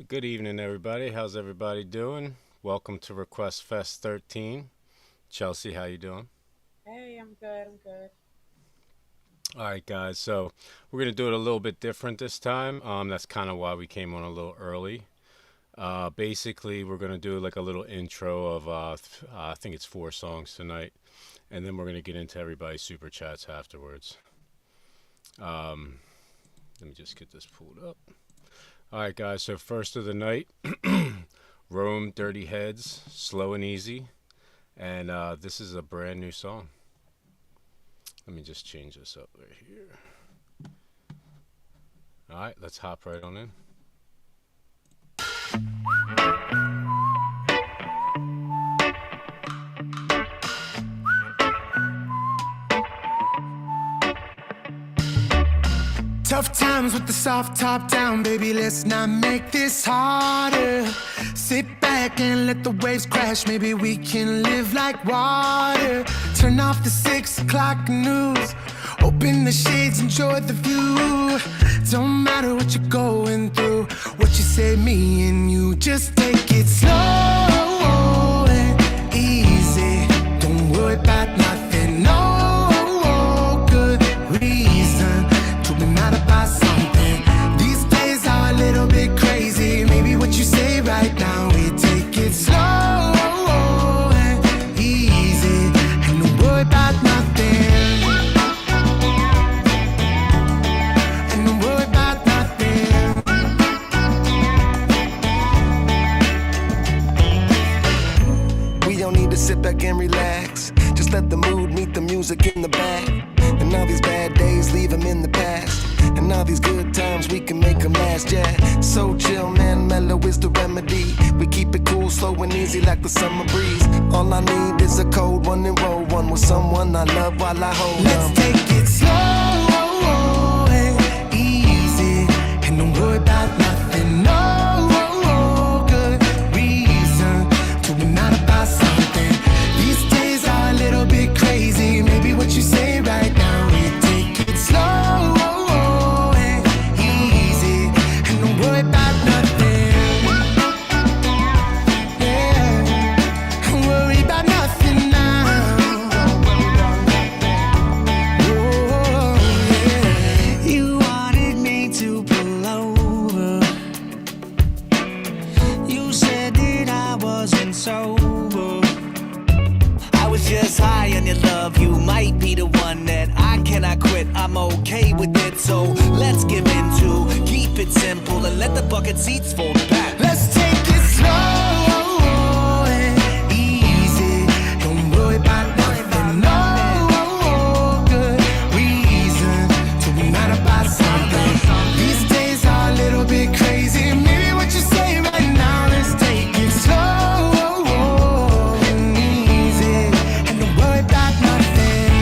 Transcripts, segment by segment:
Good evening, everybody. How's everybody doing? Welcome to Request Fest 13. Chelsea, how you doing? Hey, I'm good. I'm good. All right, guys. So we're gonna do it a little bit different this time. That's kind of why we came on a little early. Basically, we're gonna do like a little intro of I think it's 4 songs tonight, and then we're gonna get into everybody's super chats afterwards. Um, Let me just get this pulled up. All right, guys. So first of the night, Rome, Dirty Heads, Slow and Easy. And this is a brand new song. Let me just change this up right here. All right, let's hop right on in. Tough times with the soft top down, baby, let's not make this harder. Sit back and let the waves crash, maybe we can live like water. Turn off the 6 o'clock news, open the shades, enjoy the view. Don't matter what you're going through, what you say, me and you, just take it slow and easy. Don't worry about nothing, no good reason to be mad about something. These days are a little bit crazy. Maybe what you say right now, we take it slow and easy, and don't worry about nothing. And don't worry about nothing. We don't need to sit back and relax. Just let the mood meet the music in the back. And now these bad days, leave them in the past. And now these good times, we can make them last, yeah. So chill, man, mellow is the remedy. We keep it cool, slow and easy like the summer breeze. All I need is a cold one and roll one with someone I love while I hold Let's take it slow and easy. And don't worry about nothing, no good reason to be mad about something. These days are a little bit crazy. Maybe what you say right now, we take it slow and easy, and don't worry about nothing. Yeah, don't worry about nothing now. Oh, yeah. You wanted me to pull over. You said that I wasn't sober. I was just high on your love. You might be the one that I cannot quit. I'm okay with it, so let's give into. Keep it simple and let the bucket seats fold back. Let's take it slow and easy. Don't worry about nothing, no good reason to be mad about something. These days are a little bit crazy. Maybe what you say right now, let's take it slow and easy, and don't worry about nothing.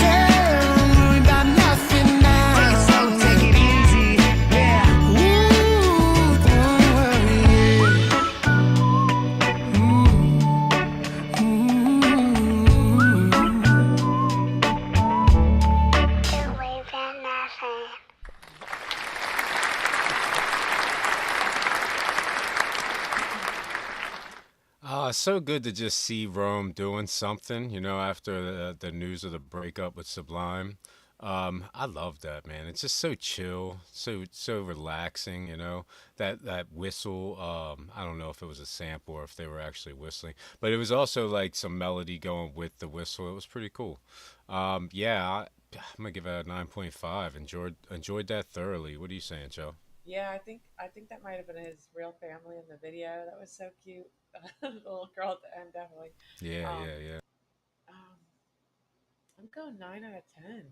Yeah, don't worry about nothing now. So take it easy, yeah. Ooh, don't worry. So good to just see Rome doing something, after the news of the breakup with Sublime. I love that, man. It's just so chill, so relaxing, That whistle, I don't know if it was a sample or if they were actually whistling, but it was also like some melody going with the whistle. It was pretty cool. Yeah, I'm gonna give it a 9.5. Enjoyed that thoroughly. What are you saying, Joe? Yeah, I think that might have been his real family in the video. That was so cute. The little girl at the end, definitely. Yeah, Um, yeah, yeah. um, I'm going 9 out of 10.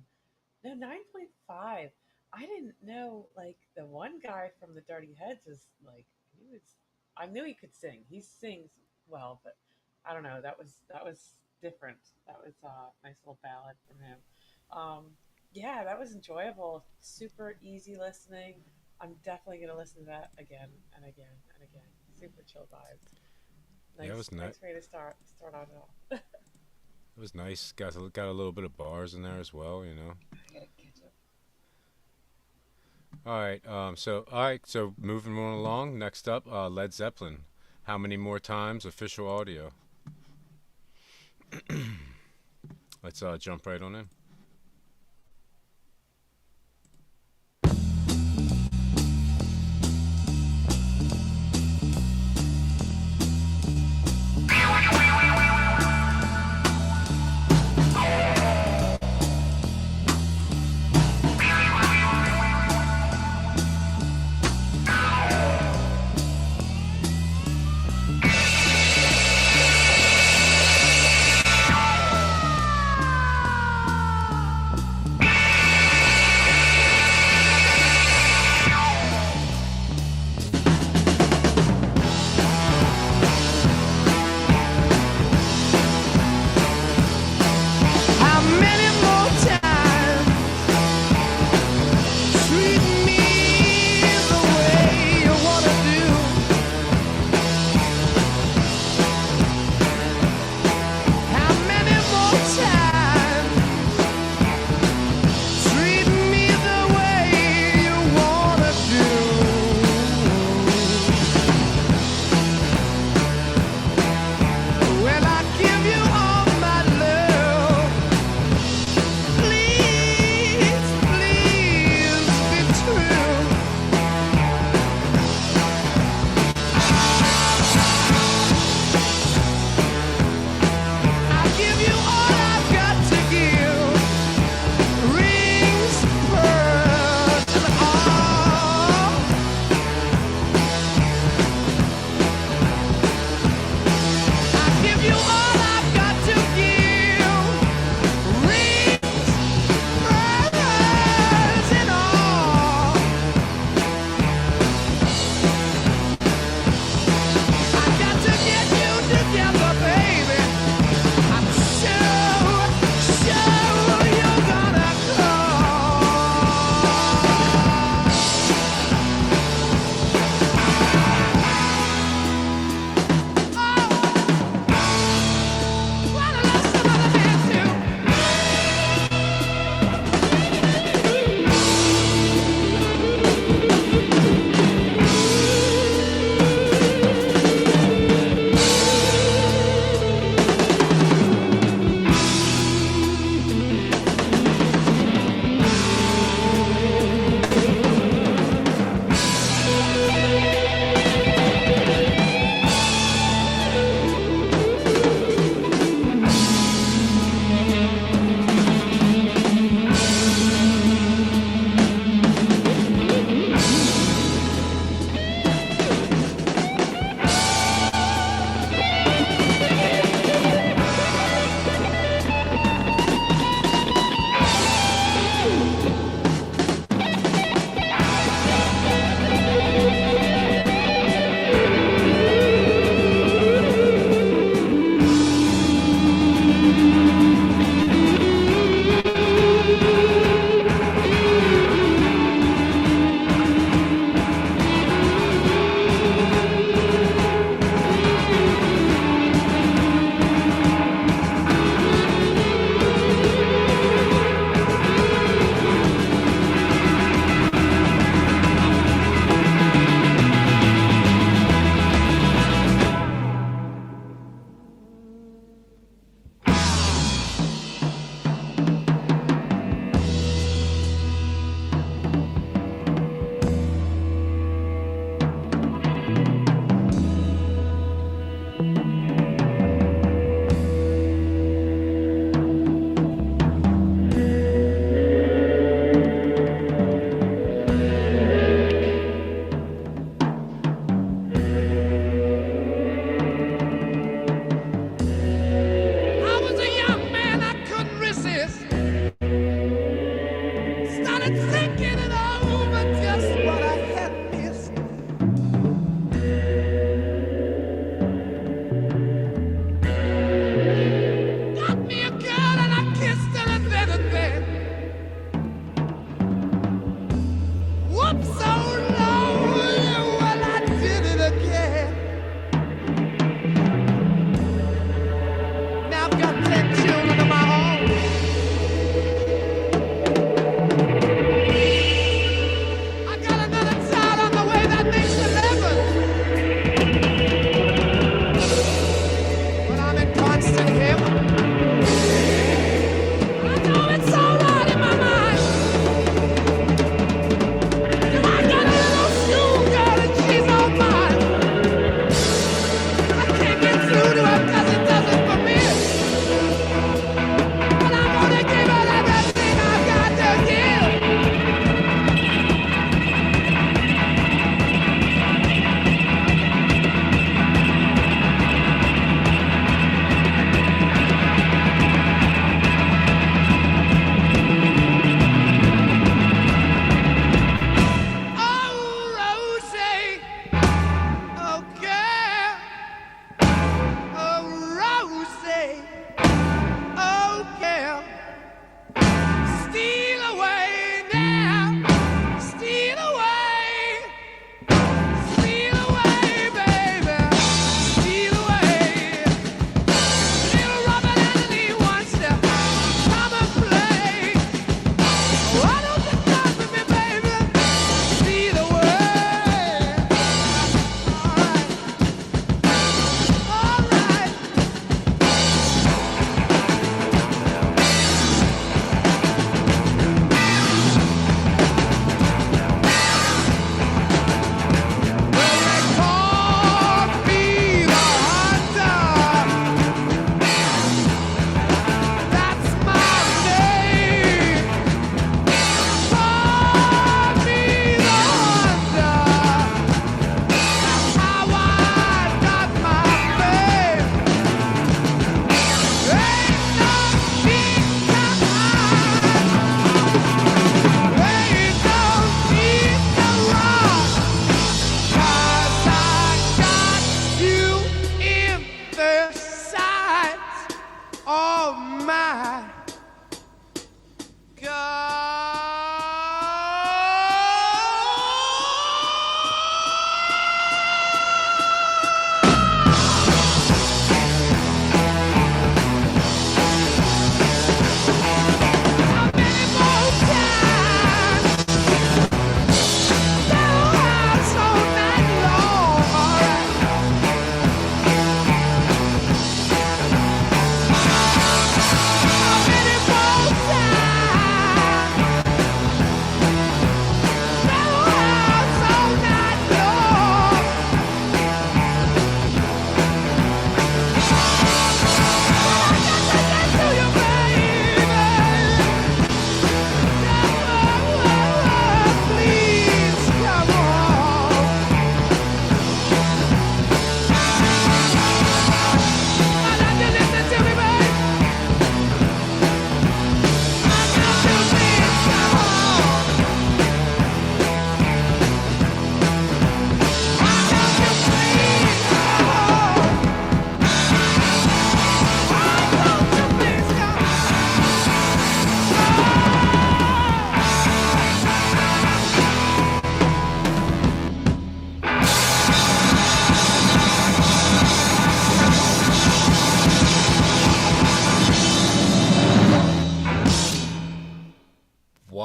No, 9.5. I didn't know like the one guy from the Dirty Heads is like he was. I knew he could sing. He sings well, but I don't know. That was different. That was a nice little ballad from him. Um, yeah, that was enjoyable. Super easy listening. I'm definitely gonna listen to that again and again and again. Super chill vibes. Yeah, it Nice, was nice. nice way to start out it all. It was nice. Got a little bit of bars in there as well. I gotta catch up. All right. So moving on along. Next up, Led Zeppelin. How many more times? Official audio. Let's jump right on in.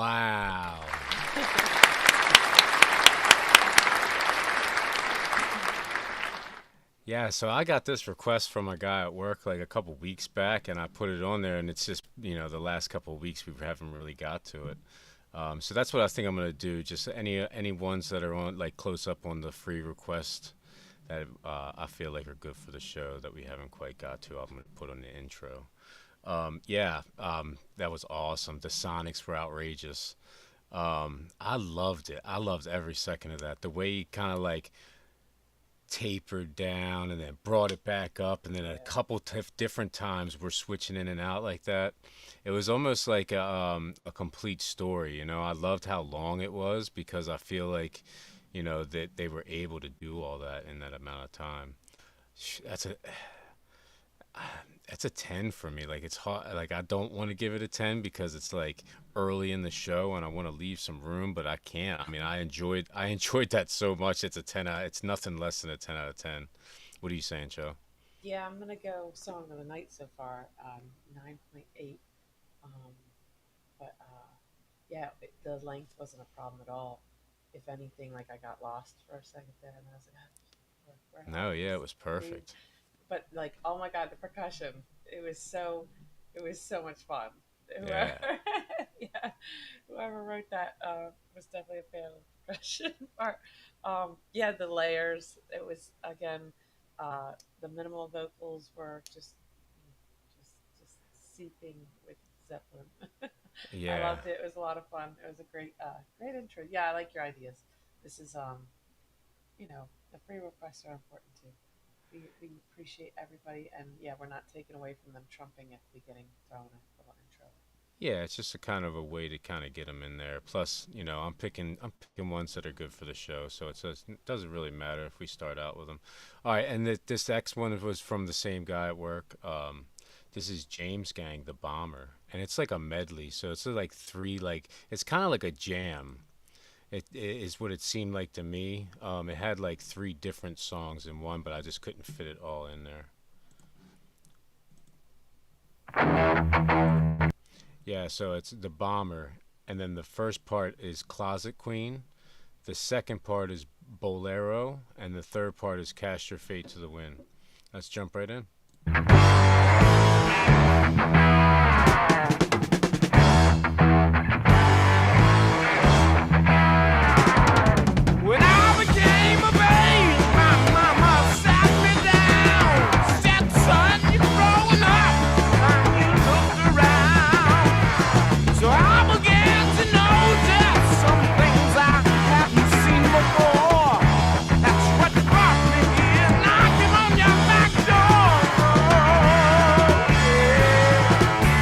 Wow. Yeah, so I got this request from a guy at work like a couple weeks back, and I put it on there, and it's just, the last couple of weeks we haven't really got to it. So that's what I think I'm gonna do. Just any ones that are on like close up on the free request that I feel like are good for the show that we haven't quite got to. I'm gonna put on the intro. Yeah, that was awesome. The Sonics were outrageous. I loved it. I loved every second of that. The way he kind of like tapered down and then brought it back up, and then a Yeah. couple different times we're switching in and out like that. It was almost like a complete story. I loved how long it was because I feel like, that they were able to do all that in that amount of time. That's a 10 for me. Like it's hard. Like I don't want to give it a 10 because it's like early in the show and I want to leave some room, but I can't. I mean, I enjoyed that so much. It's a 10 out. It's nothing less than a 10 out of 10. What are you saying, Joe? Yeah, I'm gonna go song of the night so far, 9.8. Um, but yeah, the length wasn't a problem at all. If anything, like I got lost for a second there, and I was like, "Ah, where are No, yeah, it these was things?" perfect. But like, oh my god, the percussion! It was so much fun. Whoever, Yeah. yeah, whoever wrote that was definitely a fan of the percussion part. Yeah, the layers. It was again, the minimal vocals were just seeping with Zeppelin. I Yeah. loved it. It was a lot of fun. It was a great intro. Yeah, I like your ideas. This is the free requests are important too. We appreciate everybody, and yeah, we're not taking away from them trumping at the beginning, throwing a little intro. Yeah, it's just a kind of a way to kind of get them in there. Plus, I'm picking ones that are good for the show, so it doesn't really matter if we start out with them. All right, and this next one was from the same guy at work. This is James Gang, the Bomber, and it's like a medley, so it's like three, like it's kind of like a jam. It is what it seemed like to me. It had like three different songs in one, but I just couldn't fit it all in there. Yeah, so it's the Bomber, and then the first part is Closet Queen. The second part is Bolero, and the third part is Cast Your Fate to the Wind. Let's jump right in. When I became a baby, my mama sat me down. Said, son, you're growing up. And you looked around. So I began to notice some things I hadn't seen before. That's what brought me here, knocking on your back door. Yeah.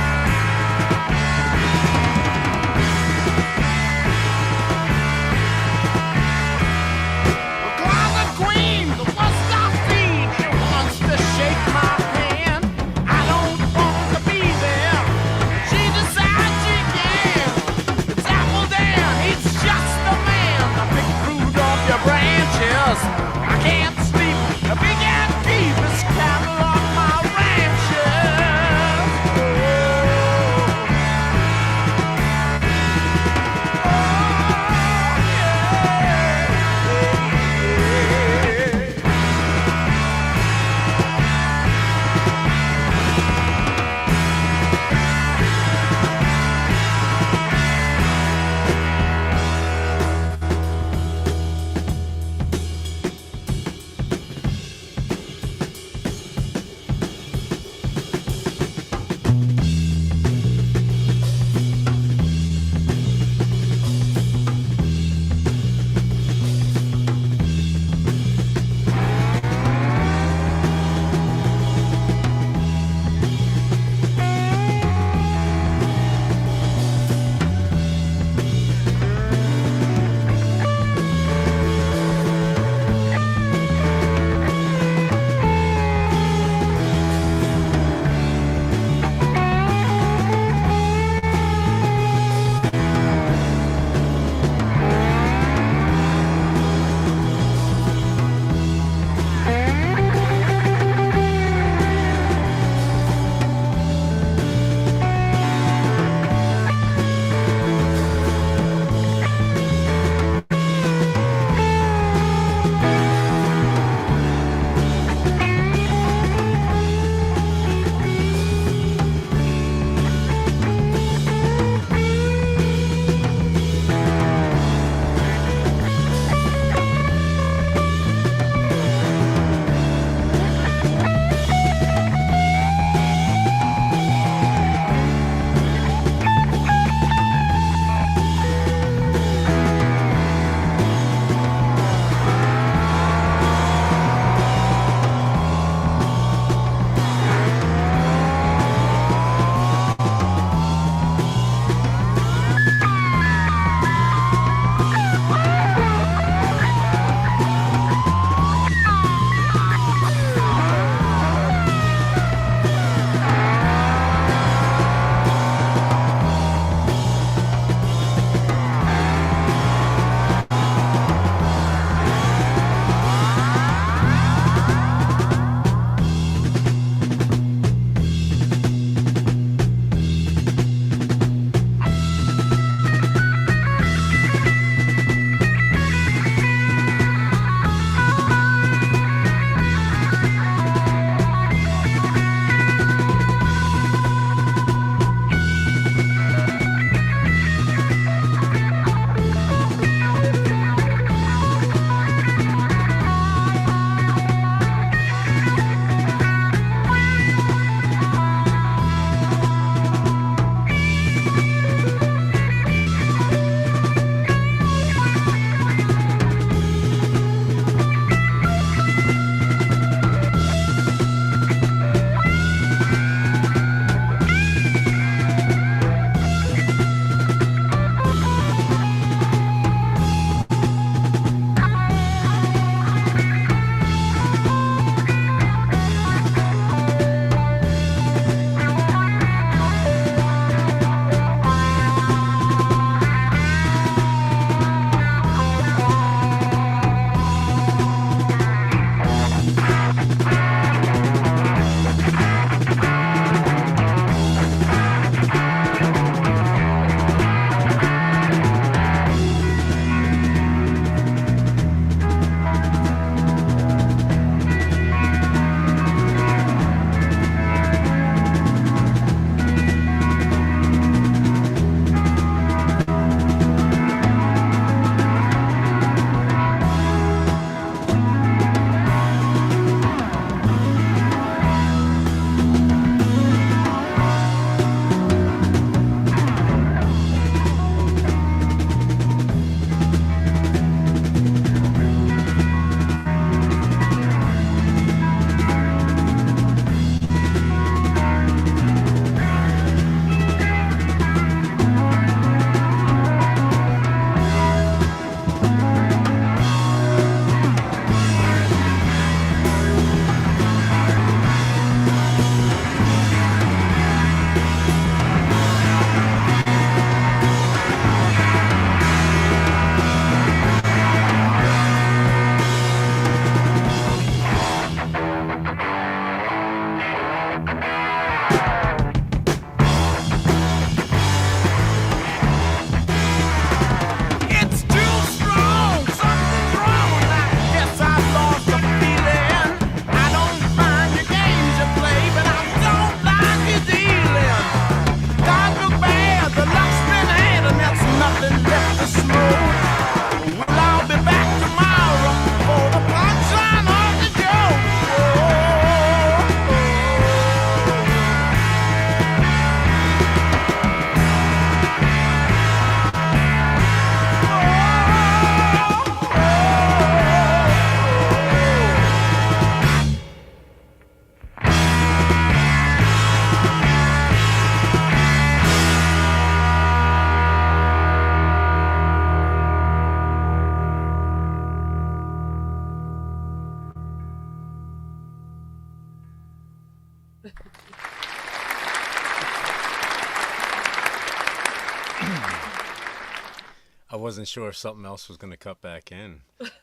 I wasn't sure if something else was going to cut back in.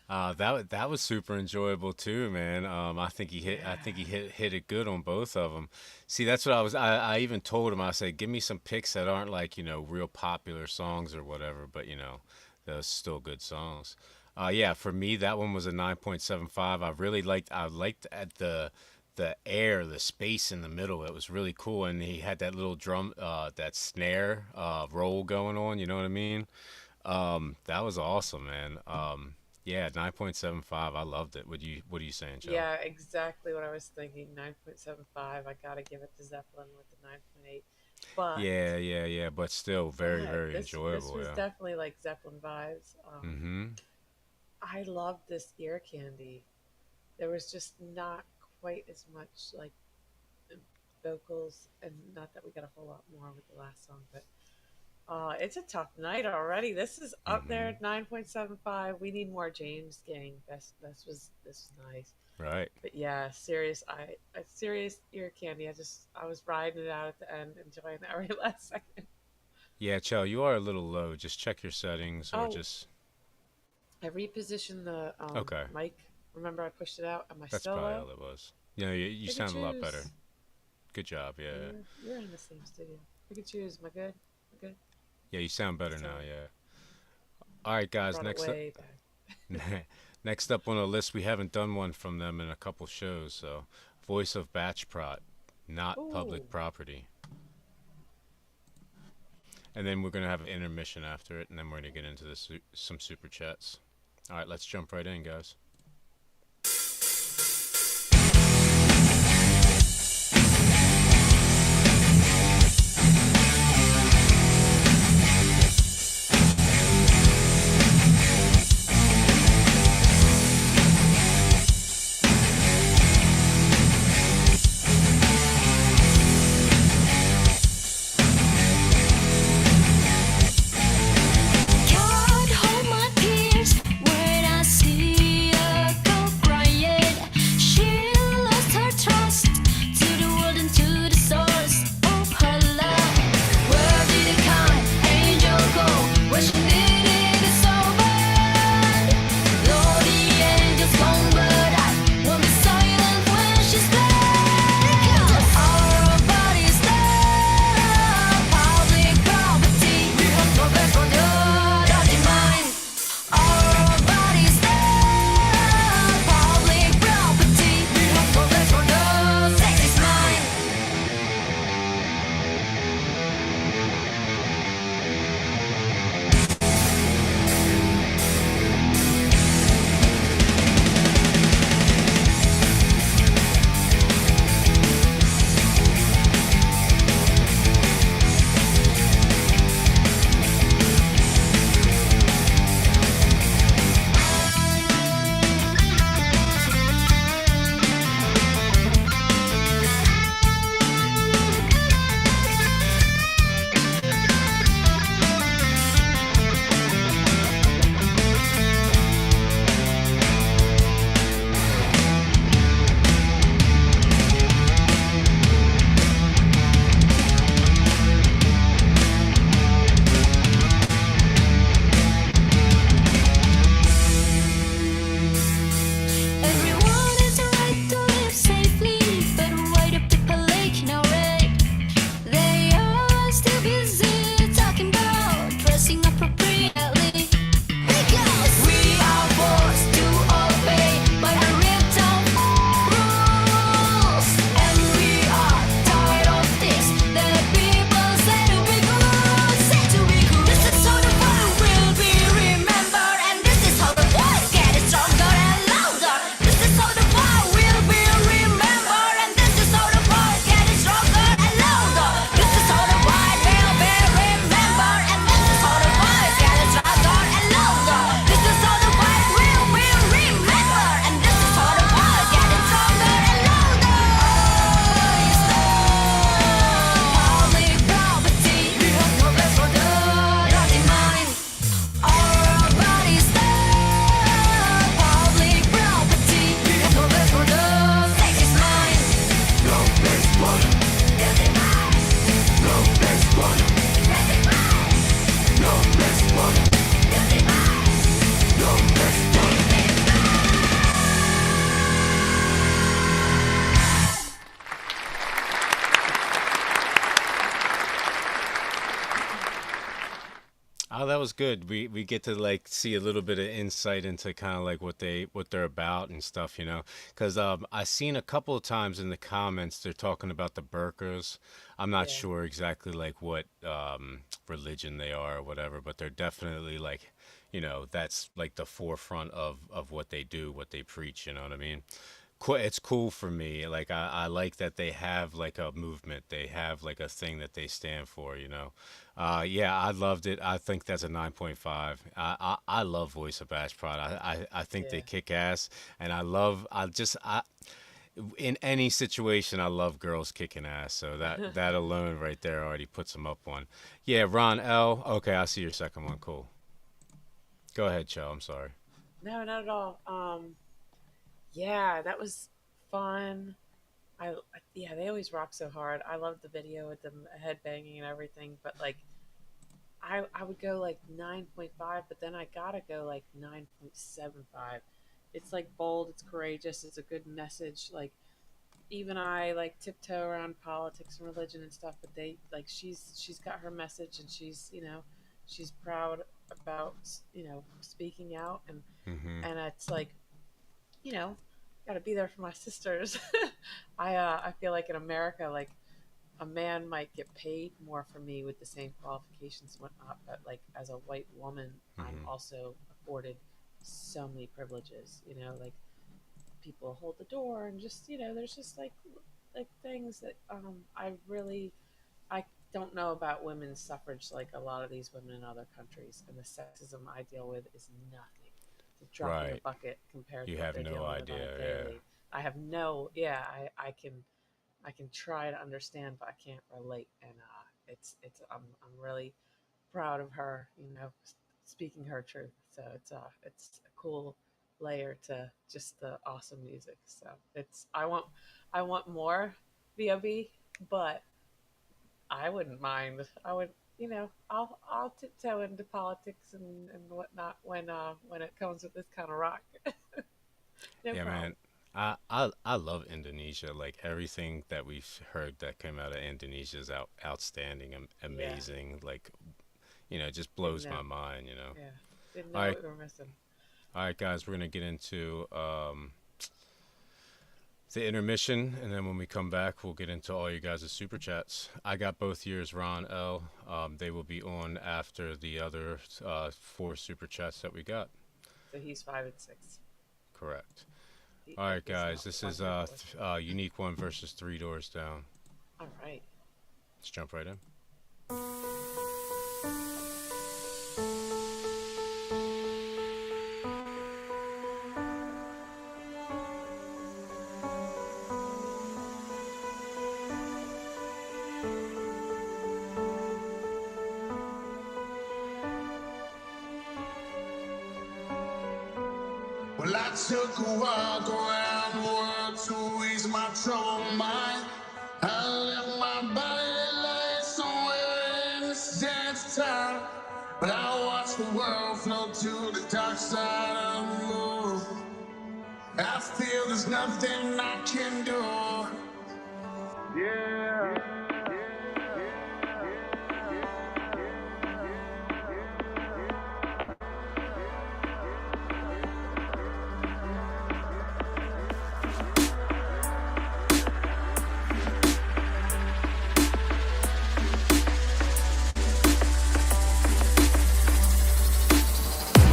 That was super enjoyable too, man. I think he Yeah. hit it good on both of them. See, that's what I even told him. I said, give me some picks that aren't like real popular songs or whatever, but they're still good songs. Yeah, for me that one was a 9.75. I liked at the air, the space in the middle. It was really cool, and he had that little drum, that snare roll going on. You know what I mean? That was awesome, man. Yeah, 9.75. I loved it. What are you saying, Joe? Yeah, exactly what I was thinking. 9.75. I gotta give it to Zeppelin with the 9.8. But Yeah. But still, very, yeah, very this enjoyable. was Yeah. definitely like Zeppelin vibes. Mm-hmm. I loved this ear candy. There was just not quite as much like vocals, and not that we got a whole lot more with the last song, but it's a tough night already. This is up there Mm-hmm. at 9.75. We need more James gang. This was nice. Right. But yeah, serious. A serious ear candy. I was riding it out at the end, enjoying every last second. Yeah, Joe, you are a little low. Just check your settings or Oh, just I repositioned the okay. mic. Remember, I pushed it out. Am I That's still probably low? all it was. You Pick and sound a lot better. choose. Good job. Yeah. You're in the same studio. Pick and choose. Am I good? Am I good? Yeah, you sound better So now. Yeah. All right, I guys. brought it way back. Next up on the list, we haven't done one from them in a couple shows. So, Voice of Baceprot, not Ooh. public property. And then we're gonna have an intermission after it, and then we're gonna get into some super chats. All right, let's jump right in, guys. Can't hold my peers when I see Oh, that was good. We get to like see a little bit of insight into kind of like what they're about and stuff, you know. Because I seen a couple of times in the comments they're talking about the Burkers. I'm not Yeah, sure exactly like what religion they are or whatever, but they're definitely like, you know, that's like the forefront of what they do, what they preach. You know what I mean? It's cool for me. Like I like that they have like a movement. They have like a thing that they stand for, you know. Yeah, I loved it. I think that's a 9.5. I love Voice of Baceprot. I think they yeah. kick ass, and I in any situation I love girls kicking ass. So that alone right there already puts them up one. Yeah, Ron L. Okay, I see your second one. Cool. Go ahead, Cho. I'm sorry. No, not at all. Yeah, that was fun. Yeah, they always rock so hard. I love the video with them headbanging and everything, but like I would go like 9.5, but then I gotta go like 9.75. It's like bold, it's courageous, it's a good message. Like even I like tiptoe around politics and religion and stuff, but they like she's got her message and she's proud about speaking out Mm-hmm. and it's like you know got to be there for my sisters. I feel like in America like a man might get paid more for me with the same qualifications and whatnot, but like as a white woman, I'm Mm-hmm. also afforded so many privileges. Like people hold the door and just there's just like things that I don't know about women's suffrage like a lot of these women in other countries, and the sexism I deal with is nothing. It's a drop in the Right. bucket compared You to what have they're no dealing with on a idea. daily. I have no, yeah, I can try to understand, but I can't relate. And I'm really proud of her, speaking her truth. So it's a cool layer to just the awesome music. So I want more VOB, but I wouldn't mind. I would, I'll tiptoe into politics and whatnot when it comes with this kind of rock. No Yeah, problem. man. I love Indonesia. Like everything that we've heard that came out of Indonesia is outstanding, Yeah, amazing. Like, you know, it just didn't blows know. my mind, you know. Yeah, didn't All know right, what we were missing. all right, guys, we're gonna get into the intermission, and then when we come back, we'll get into all you guys' super chats. I got both yours, Ron L. They will be on after the other four super chats that we got. So he's 5 and 6. Correct. He, All right, he's guys, not this is wonderful. unique one versus three doors down. All right. Let's jump right in. Well, I took a walk around the world to ease my troubled mind. I left my body lay somewhere in this dance time. But I watched the world flow to the dark side of the moon. I feel there's nothing I can do. Yeah.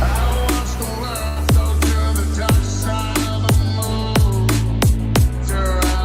I watched the world flow to the dark side of the moon. Surround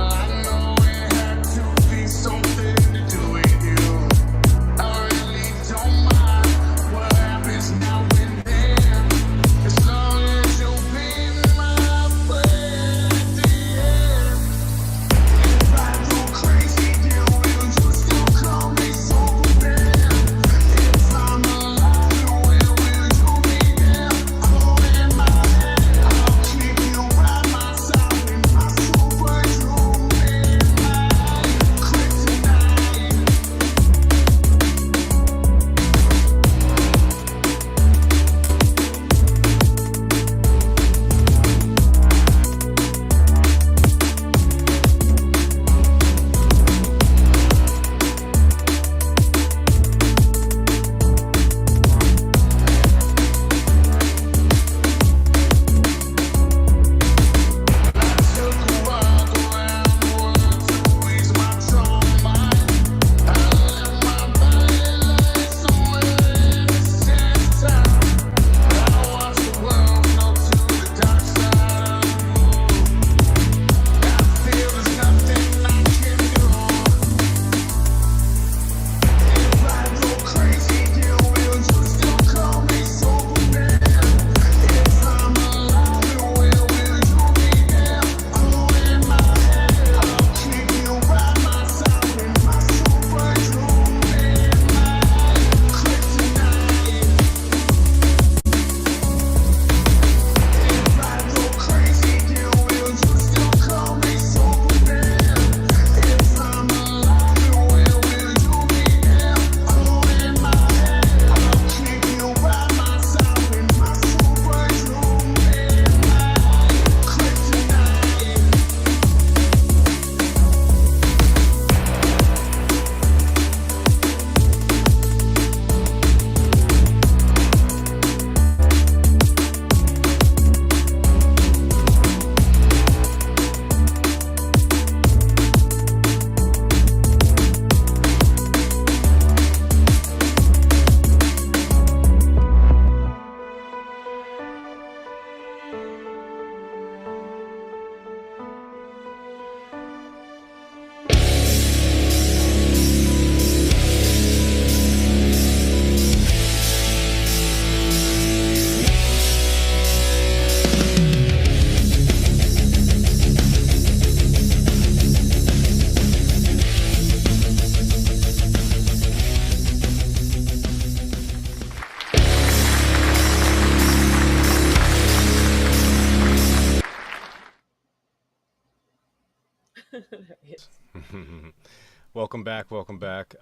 Welcome back, welcome back.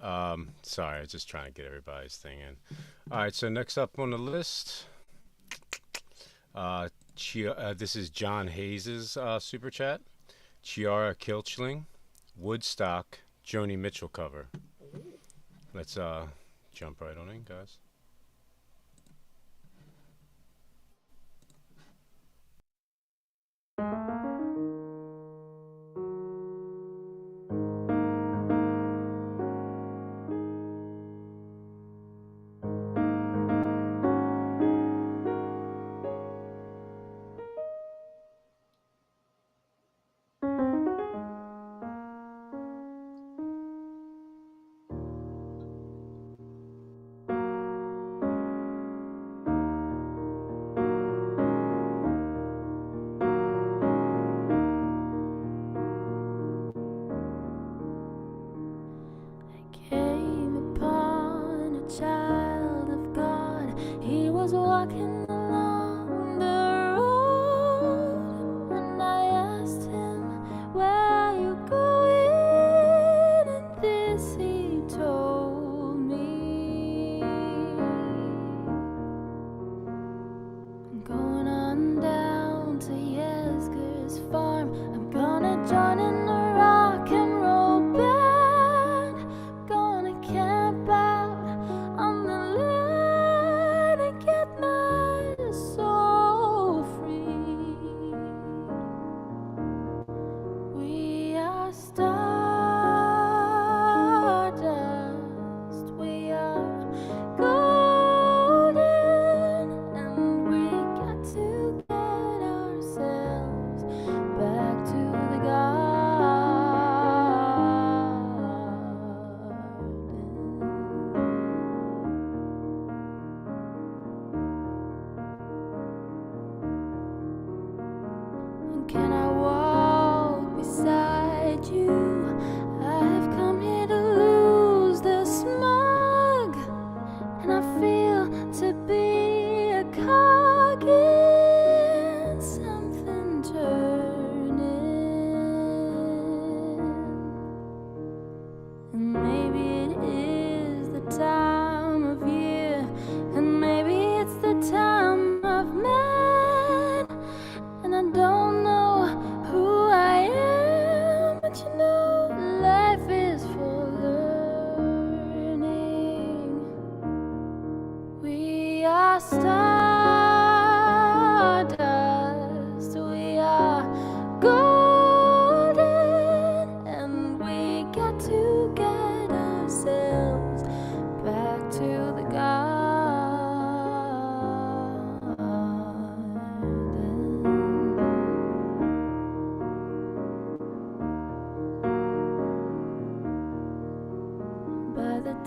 Sorry, I was just trying to get everybody's thing in. All right, so next up on the list, this is John Hayes's super chat. Chiara Kilchling, Woodstock, Joni Mitchell cover. Let's jump right on in, guys.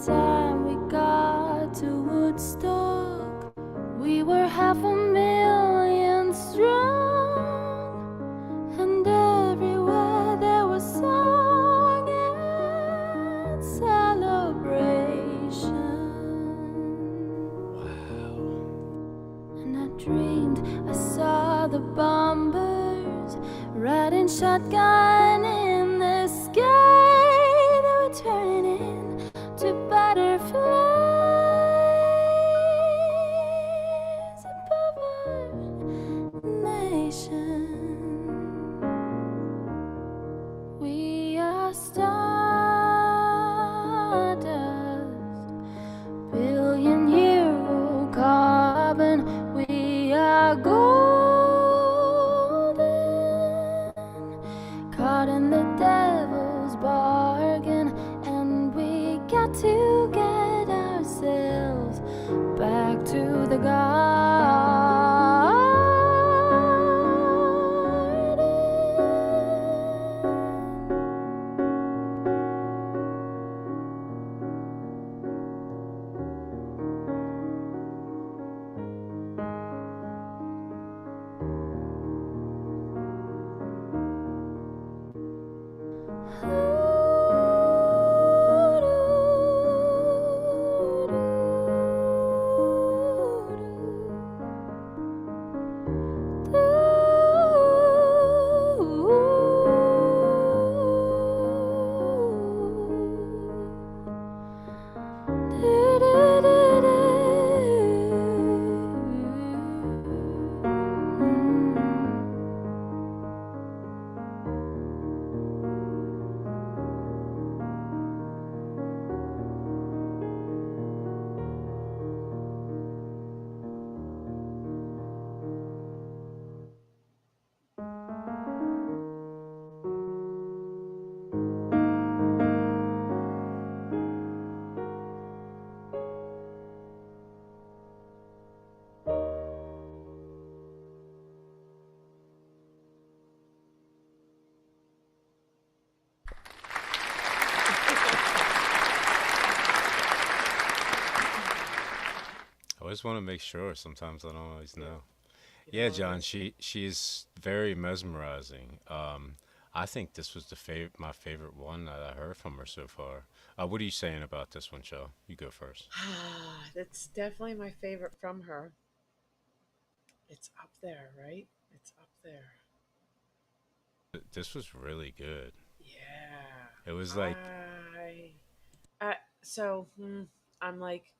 Time we got to Woodstock, we were 500,000 strong, and everywhere there was song and celebration. Wow. And I dreamed I saw the bombers riding shotgun in the sky. They were turning into butterflies above our nation. We are stardust, billion-year-old carbon. We are golden, caught in the always want to make sure. Sometimes I don't always Yeah. know. You don't Yeah, want to John, miss it. she's very mesmerizing. I think this was my favorite one that I heard from her so far. What are you saying about this one, Joe? You go first. That's definitely my favorite from her. It's up there, right? It's up there. This was really good. Yeah. It was like, I. I so I'm like,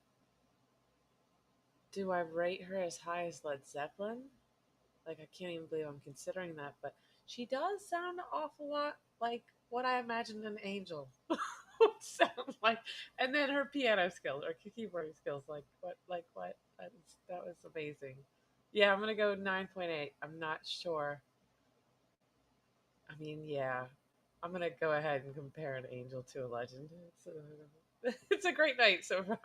do I rate her as high as Led Zeppelin? Like, I can't even believe I'm considering that, but she does sound an awful lot like what I imagined an angel would sound like. And then her piano skills or keyboarding skills, like what? That was amazing. Yeah, I'm gonna go 9.8. I'm not sure. I mean, yeah, I'm gonna go ahead and compare an angel to a legend. It's a great night so far.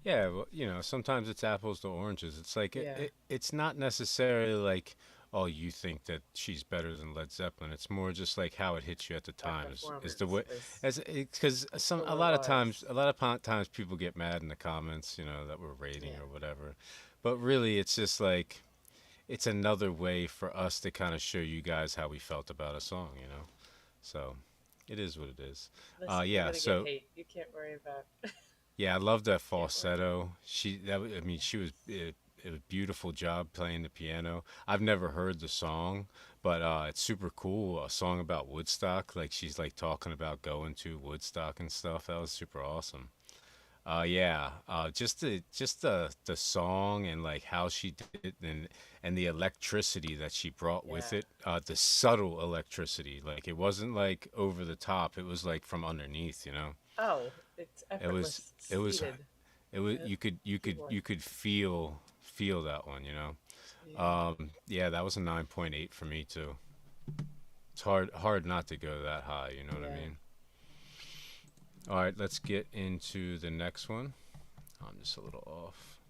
yeah, well, sometimes it's apples to oranges. It's like Yeah, it's not necessarily like, oh, you think that she's better than Led Zeppelin. It's more just like how it hits you at the that time is the performance way was as because some for what it was. a lot of times people get mad in the comments, that we're rating Yeah, or whatever. But really, it's just like it's another way for us to kind of show you guys how we felt about a song. So it is what it is. listen, you're Yeah. gonna get So hate. You can't worry about. yeah, I love that Can't worry about. falsetto. I mean, it was a beautiful job playing the piano. I've never heard the song, but it's super cool. A song about Woodstock, like she's like talking about going to Woodstock and stuff. That was super awesome. Yeah, just the song and like how she did it and the electricity that she brought with Yeah. it. The subtle electricity, like it wasn't like over the top. It was like from underneath. Oh, it's It was effortless, it was seated at you keyboard. could feel that one. Yeah. Yeah, that was a 9.8 for me too. It's hard not to go that high, you know what I Yeah. mean? All right, let's get into the next one. I'm just a little off.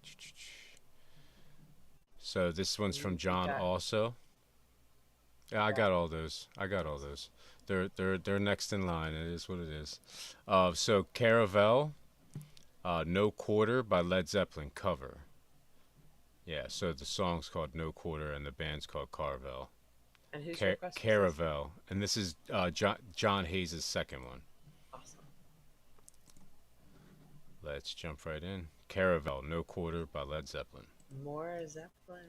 So this one's from You John got. also. Yeah, I Yeah. got all those. I got all those. They're next in line. It is what it is. So Caravel, No Quarter by Led Zeppelin cover. Yeah, so the song's called No Quarter and the band's called Caravel. And whose request was this? Caravel, and this is John Hayes' second one. Awesome. Let's jump right in. Caravel, No Quarter by Led Zeppelin. More Zeppelin.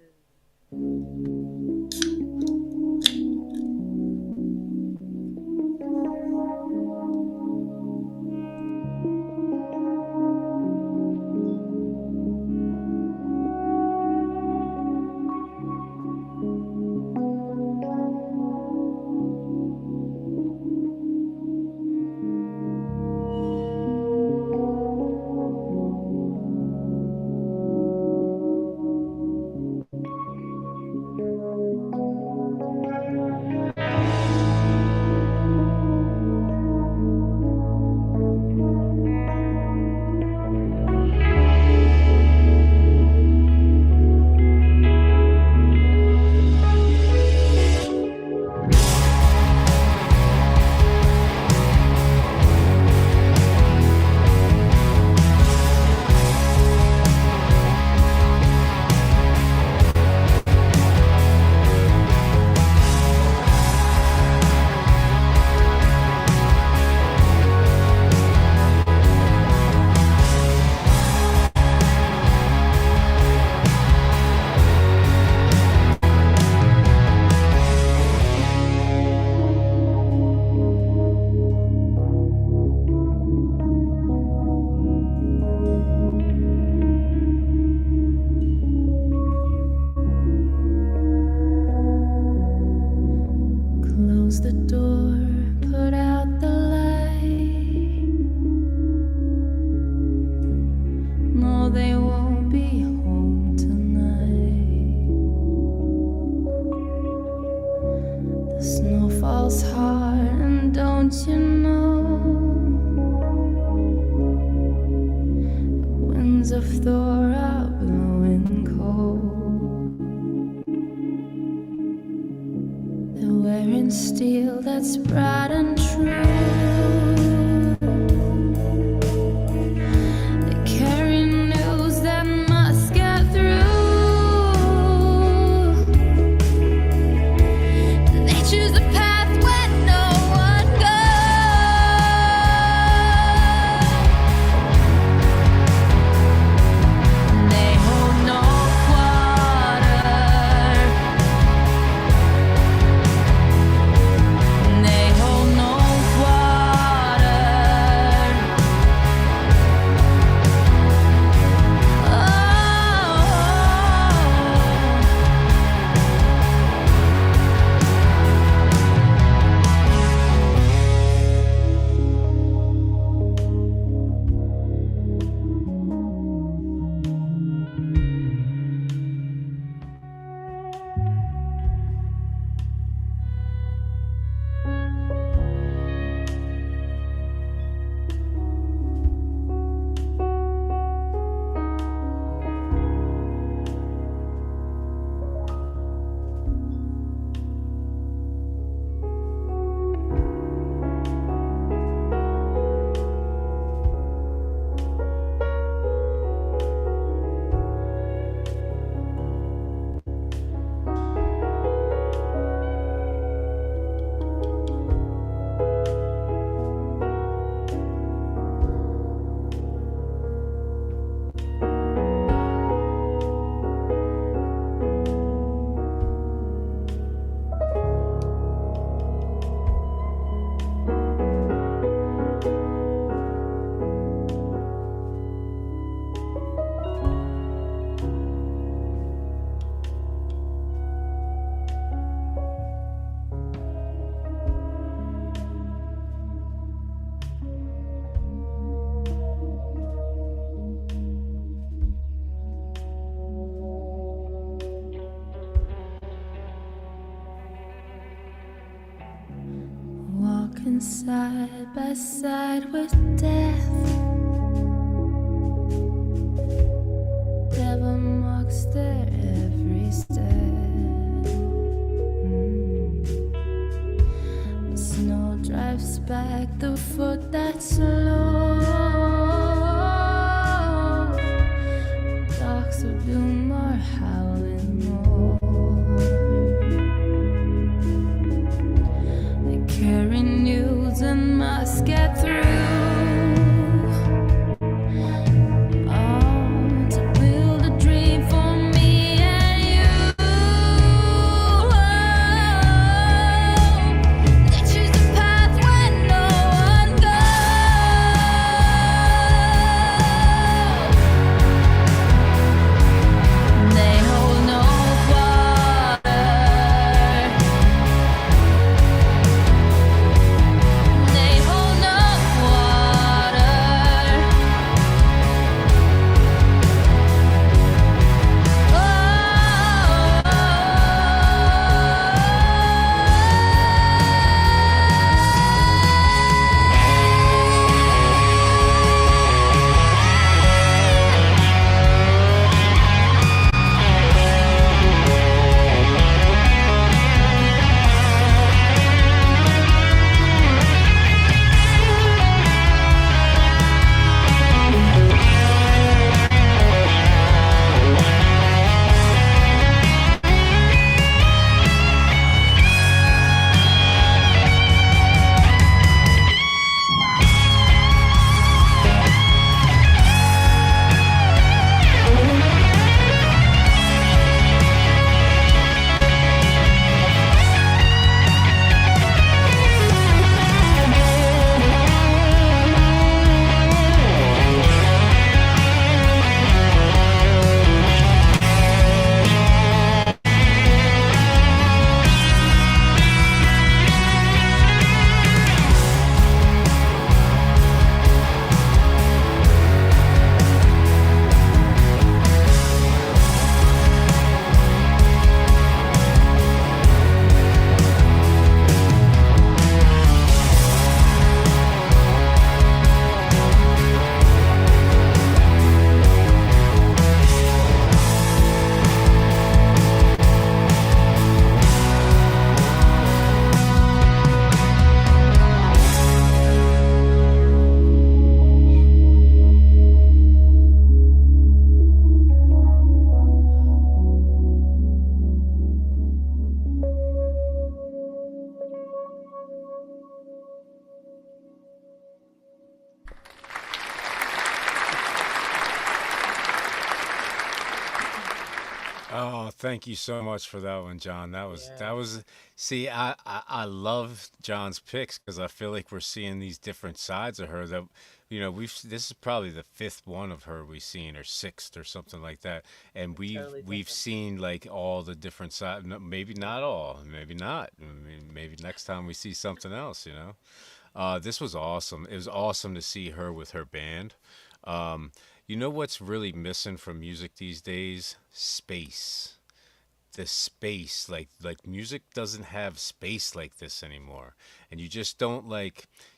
Close the door, put out the light. No, they won't be home tonight. The snow falls hard, and don't you know? The winds of Thor are blowing cold. They're wearing steel that's bright and true. They carry news that side by side with death. Never marks their every step. The snow drives back the foot that's slow. Dogs of doom are howling more. They carry news and must get through. Oh, thank you so much for that one, John. That Yeah. was. See, I love John's picks because I feel like we're seeing these different sides of her. That we've this is probably the fifth one of her we've seen, or sixth, or something like that. And They're totally we've different. seen like all the different sides. Maybe not all. Maybe not. I mean, maybe next time we see something else. This was awesome. It was awesome to see her with her band. Um, you know what's really missing from music these days? Space. The space, like music doesn't have space like this anymore, and you just don't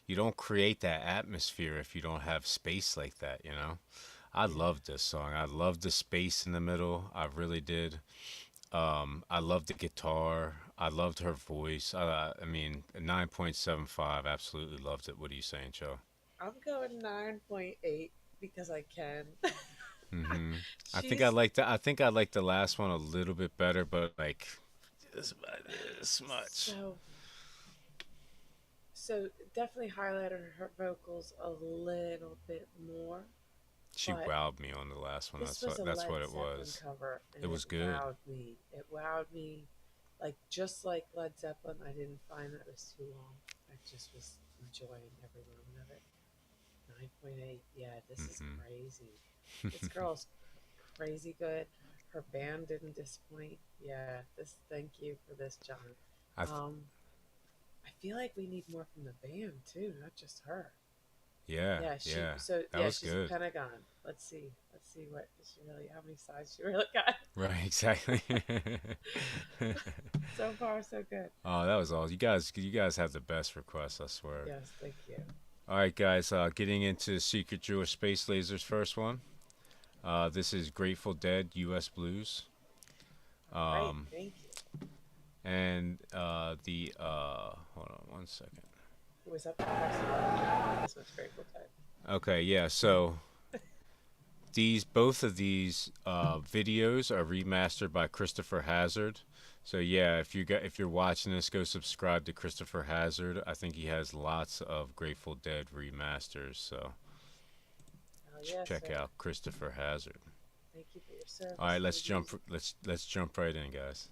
you don't create that atmosphere if you don't have space like that. I Yeah. loved this song. I loved the space in the middle. I really did. I loved the guitar. I loved her voice. I mean, 9.75. Absolutely loved it. What are you saying, Joe? I'm going 9.8 because I can. Hmm. She's I think I liked the last one a little bit better, but like this much. so so definitely highlighted her vocals a little bit more, She but wowed me on the last one. this was a That's Led what it Zeppelin was. cover and It it was good. wowed me. It wowed me. Like just like Led Zeppelin, I didn't find that it was too long. I just was enjoying every moment of it. 9.8. Yeah, this is Hmm. crazy. This girl's crazy good. Her band didn't disappoint. Yeah, this thank you for this, John. I th- Um I feel like we need more from the band too, not just her. Yeah, Yeah, yeah, that yeah, was she's a good. Pentagon. Let's see what does she really how many sides she really got. Right, exactly. So far, so good. Oh, that was all. You guys have the best requests, I swear. Yes, thank you. All right, guys. Getting into Secret Jewish Space Lasers. First one. This is Grateful Dead, U.S. Blues. All right, Um, thank you. and the hold on one second. Who was up for the this one's Grateful Dead. Okay, yeah. So both of these videos are remastered by Christopher Hazard. So yeah, if you're watching this, go subscribe to Christopher Hazard. I think he has lots of Grateful Dead remasters. So Oh yes, check sir. out Christopher Hazard. Thank you for your service. All right, to let's the jump. music. Let's jump right in, guys.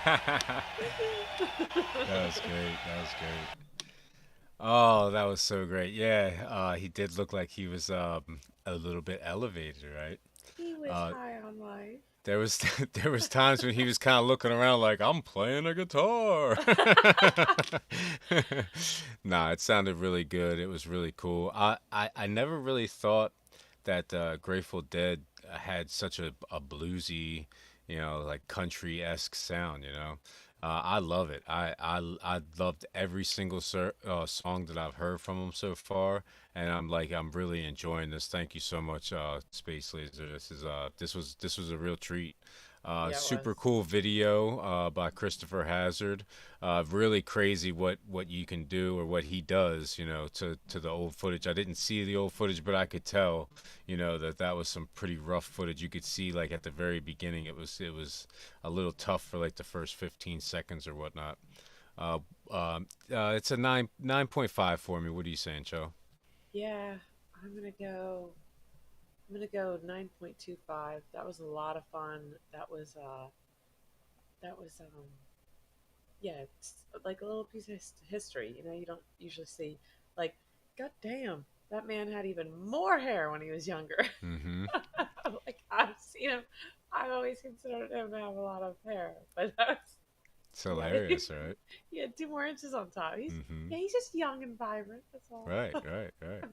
That was great. That was great. Oh, that was so great. Yeah, he did look like he was a little bit elevated, right? He was Uh, high on life. there was there was times when he was kind of looking around like I'm playing a guitar. Nah, it sounded really good. It was really cool. I never really thought that Grateful Dead had such a bluesy, like country-esque sound, you know. I love it. I loved every single song that I've heard from them so far, and I'm really enjoying this. Thank you so much, Space Laser. This was a real treat. Yeah, it was. Super cool video by Christopher Hazard. Really crazy what you can do or what he does, to the old footage. I didn't see the old footage, but I could tell, that was some pretty rough footage. You could see like at the very beginning, it was a little tough for like the first 15 seconds or whatnot. Uh, it's a 9.5 for me. What are you saying, Joe? Yeah, I'm gonna go. I'm gonna go 9.25. That was a lot of fun. That was yeah, it's like a little piece of history. You don't usually see like, god damn, that man had even more hair when he was younger. Mm-hmm. Like I've seen him. I've always considered him to have a lot of hair, but It's yeah, hilarious, right? he had 2 more inches on top. He's Mm-hmm. yeah, he's just young and vibrant. That's all. Right, right, right.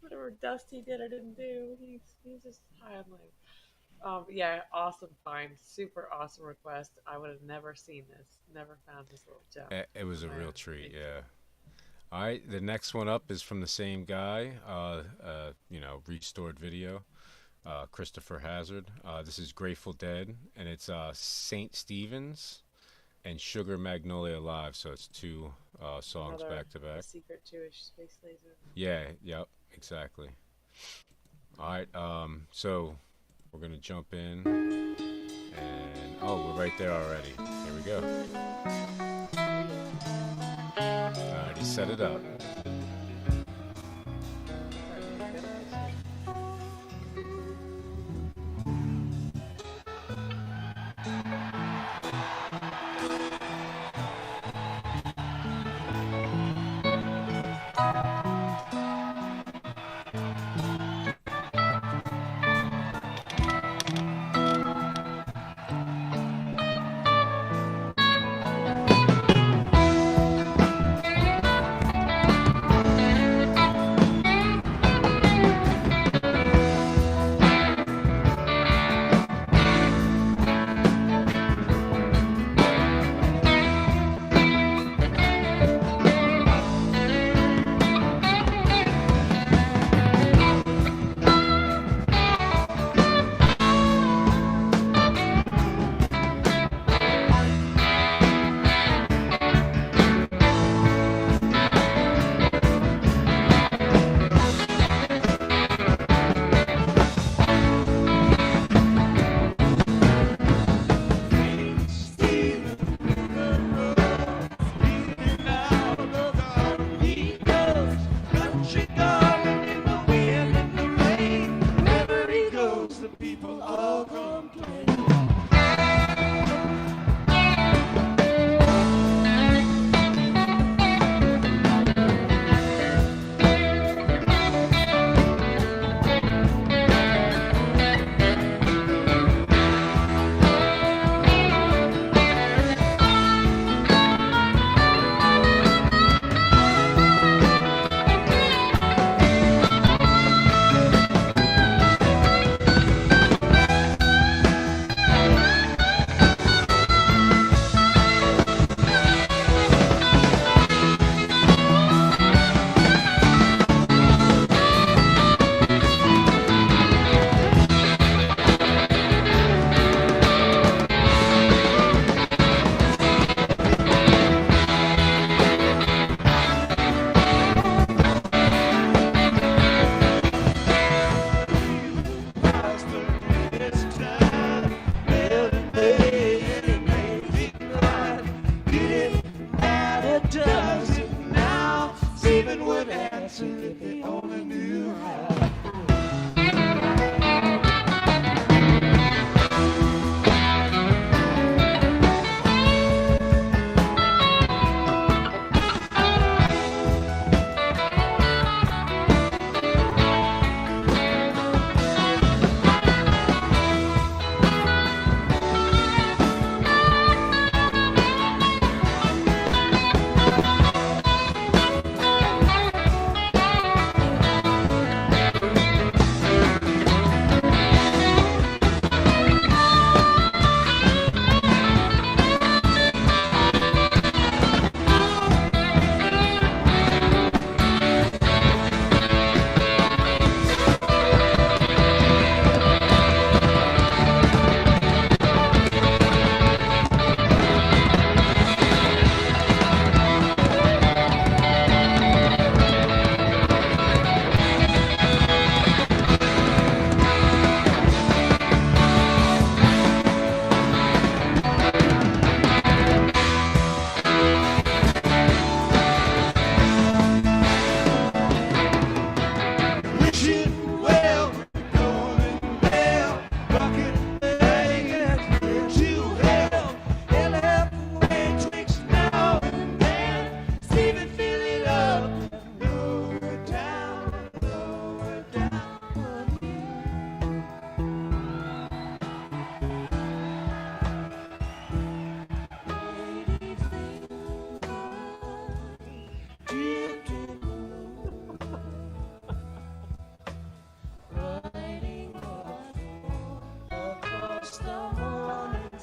Whatever Dusty did or didn't do, he's just high on life. Yeah, awesome find, super awesome request. I would have never seen this, never found this little gem. It was a I real am treat, thankful. yeah. All right, the next one up is from the same guy, restored video, Christopher Hazard. This is Grateful Dead, and it's Saint Stevens and Sugar Magnolia Live, so it's two songs Another back to a back. secret Jewish space laser. Yeah, yep, exactly. All right, so we're gonna jump in, and oh, we're right there already. Here we go. All right, he set it up. Sorry, good.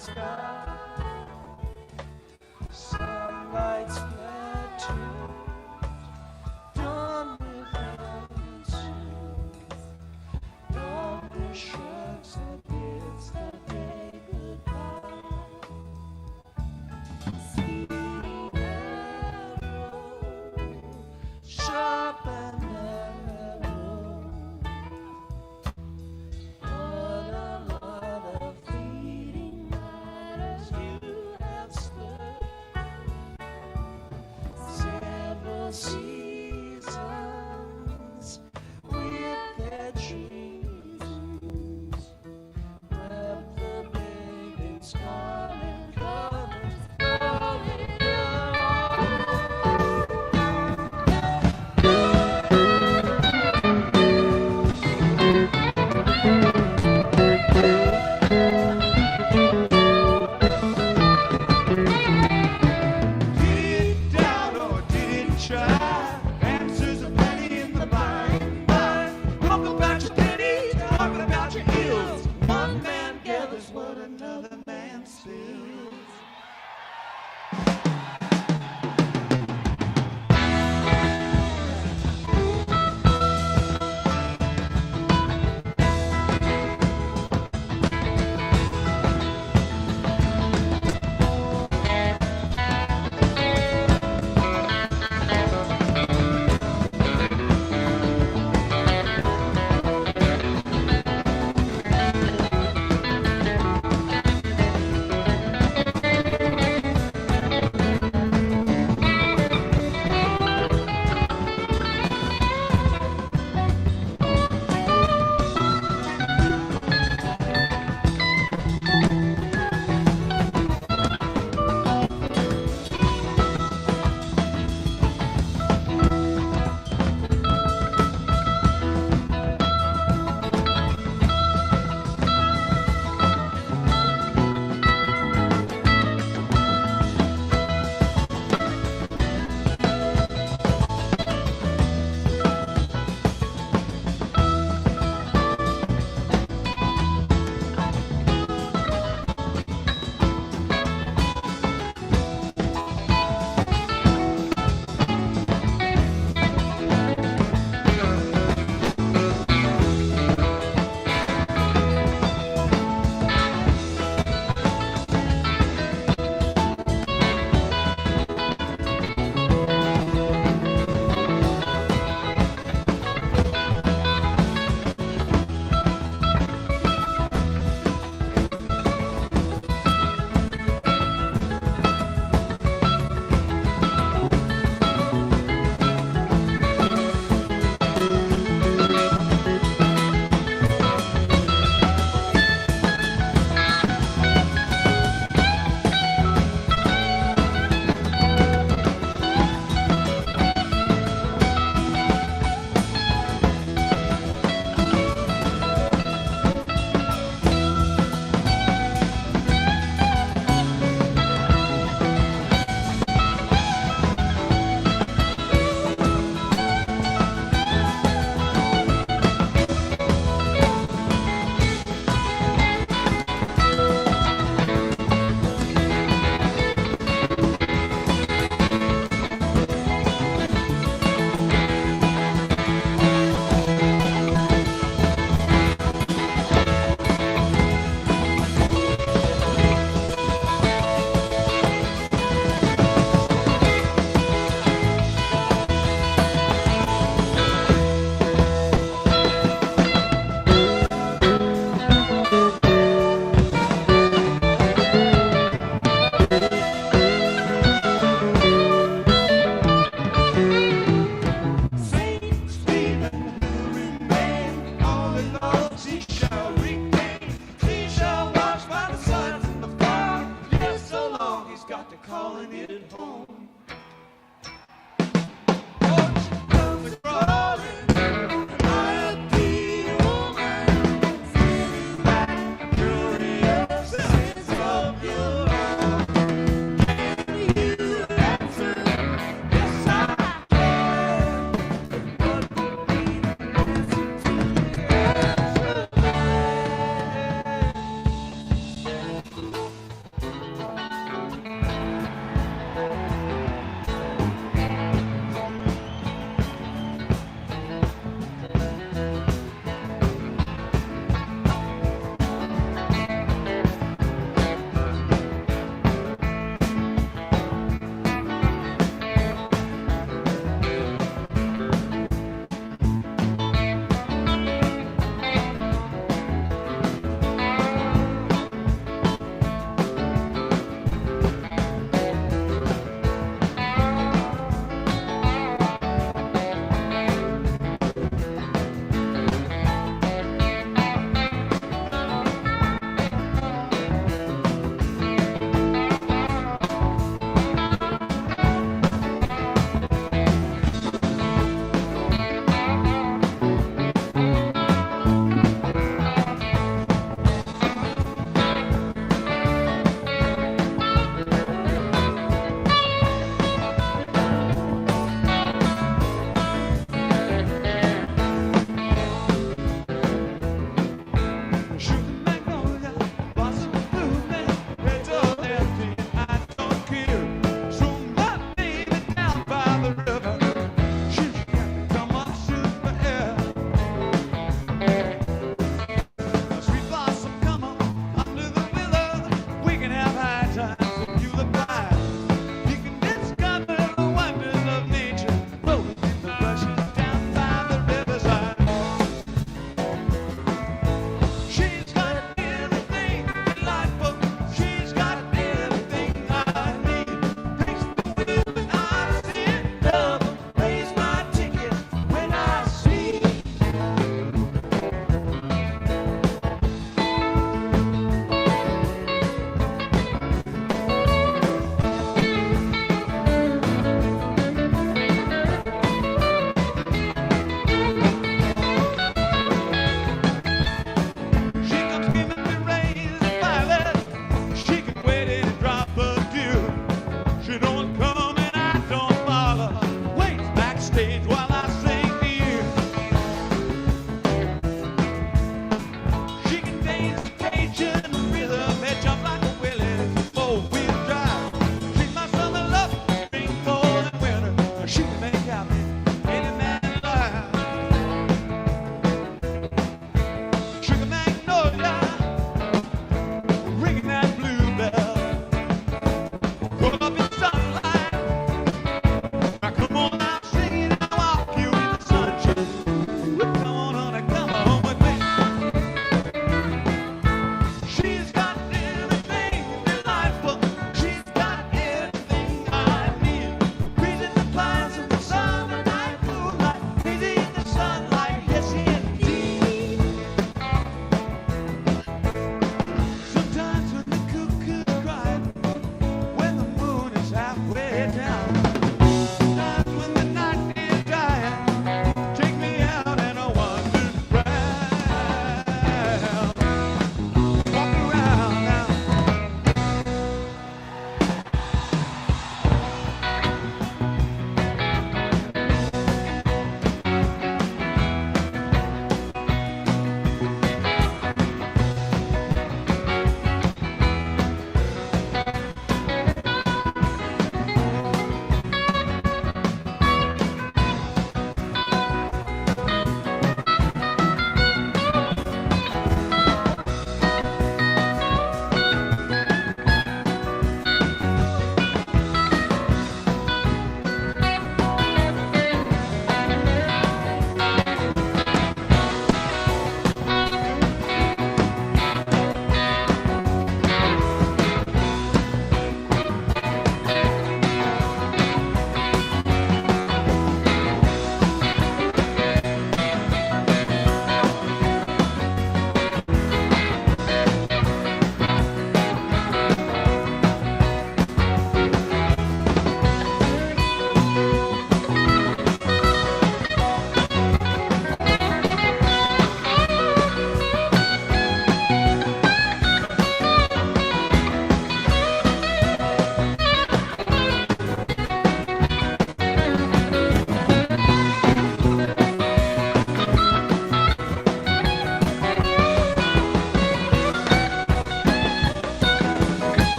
sky. Sunlight splattered, dawn with shoes. Darkness shrugs and bids the day goodbye. Speeding arrow, sharp and narrow. What a lot of fleeting matters you have stirred. Several seasons with their trees. Wrap the babe in scarlet colors, falling down. Did it down or did it try? Answers are plenty in the mind. Talk about your pennies, talking about your heels. One man gathers what another man spills.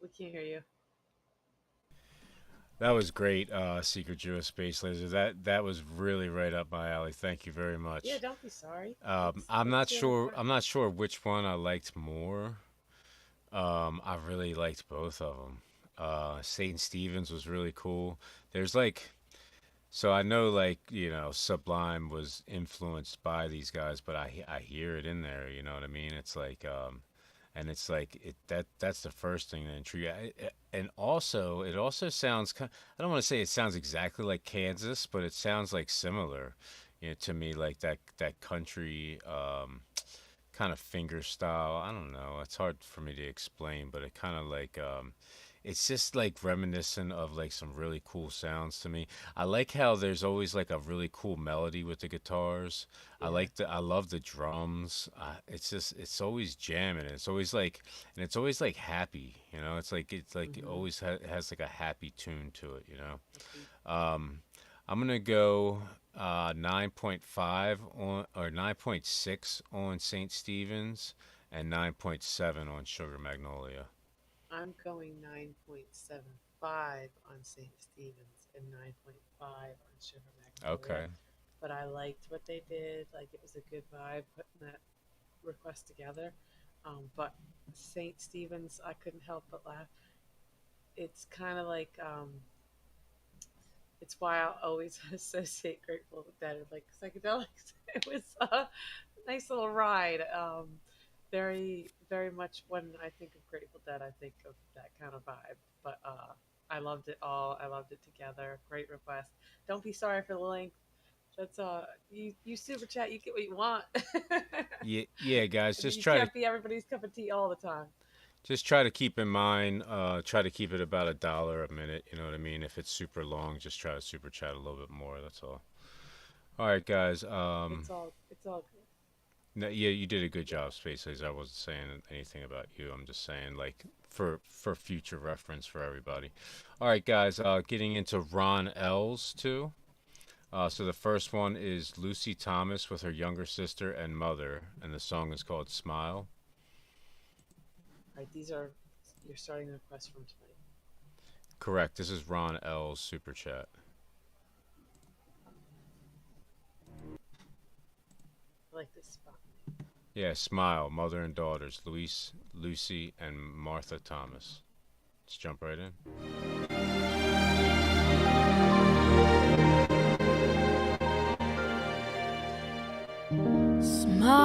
We can't hear you. That was great, Secret Jewish Space Laser. That was really right up my alley. Thank you very Yeah, much. don't be sorry. I'm not It's really sure. fun. I'm not sure which one I liked more. I really liked both of them. Saint Stevens was really cool. There's like, so I know like Sublime was influenced by these guys, but I hear it in there. You know what I mean? It's like and it's like that's the first thing that intrigued. And also it also sounds I don't want to say it sounds exactly like Kansas, but it sounds like similar, to me, like that country kind of finger style. I don't know. It's hard for me to explain, but it kind of like it's just like reminiscent of like some really cool sounds to me. I like how there's always like a really cool melody with the guitars. Yeah. I love the drums. It's just it's always jamming. It's always like and it's always like happy. It's like it Mm-hmm. always has like a happy tune to it. Upbeat. I'm gonna go 9.5 on or 9.6 on St. Stephen's and 9.7 on Sugar Magnolia. I'm going 9.75 on St. Stephen's and 9.5 on Sugar Magnolia. Okay. But I liked what they did. Like it was a good vibe putting that request together. But St. Stephen's, I couldn't help but laugh. It's kind of like it's why I always associate Grateful Dead with like psychedelics. It was a nice little ride. Very much when I think of Grateful Dead, I think of that kind of vibe. But I loved it all. I loved it together. Great request. Don't be sorry for the length. That's you super chat. You get what you want. Yeah, yeah, guys, You can't be everybody's cup of tea all the time. just try to keep in mind, try to keep it about $1 a minute. You know what I mean? If it's super long, just try to super chat a little bit more. That's all. All right, guys. It's all good. No, yeah, you did a good job, Spaces. I wasn't saying anything about you. I'm just saying, like, for future reference for everybody. All right, guys. Getting into Ron L's too. So the first one is Lucy Thomas with her younger sister and mother, and the song is called "Smile." All right, these are you're starting the request from tonight. Correct. This is Ron L's super chat. I like this spot. Yeah, "Smile." Mother and daughters, Luis, Lucy, and Martha Thomas. Let's jump right in.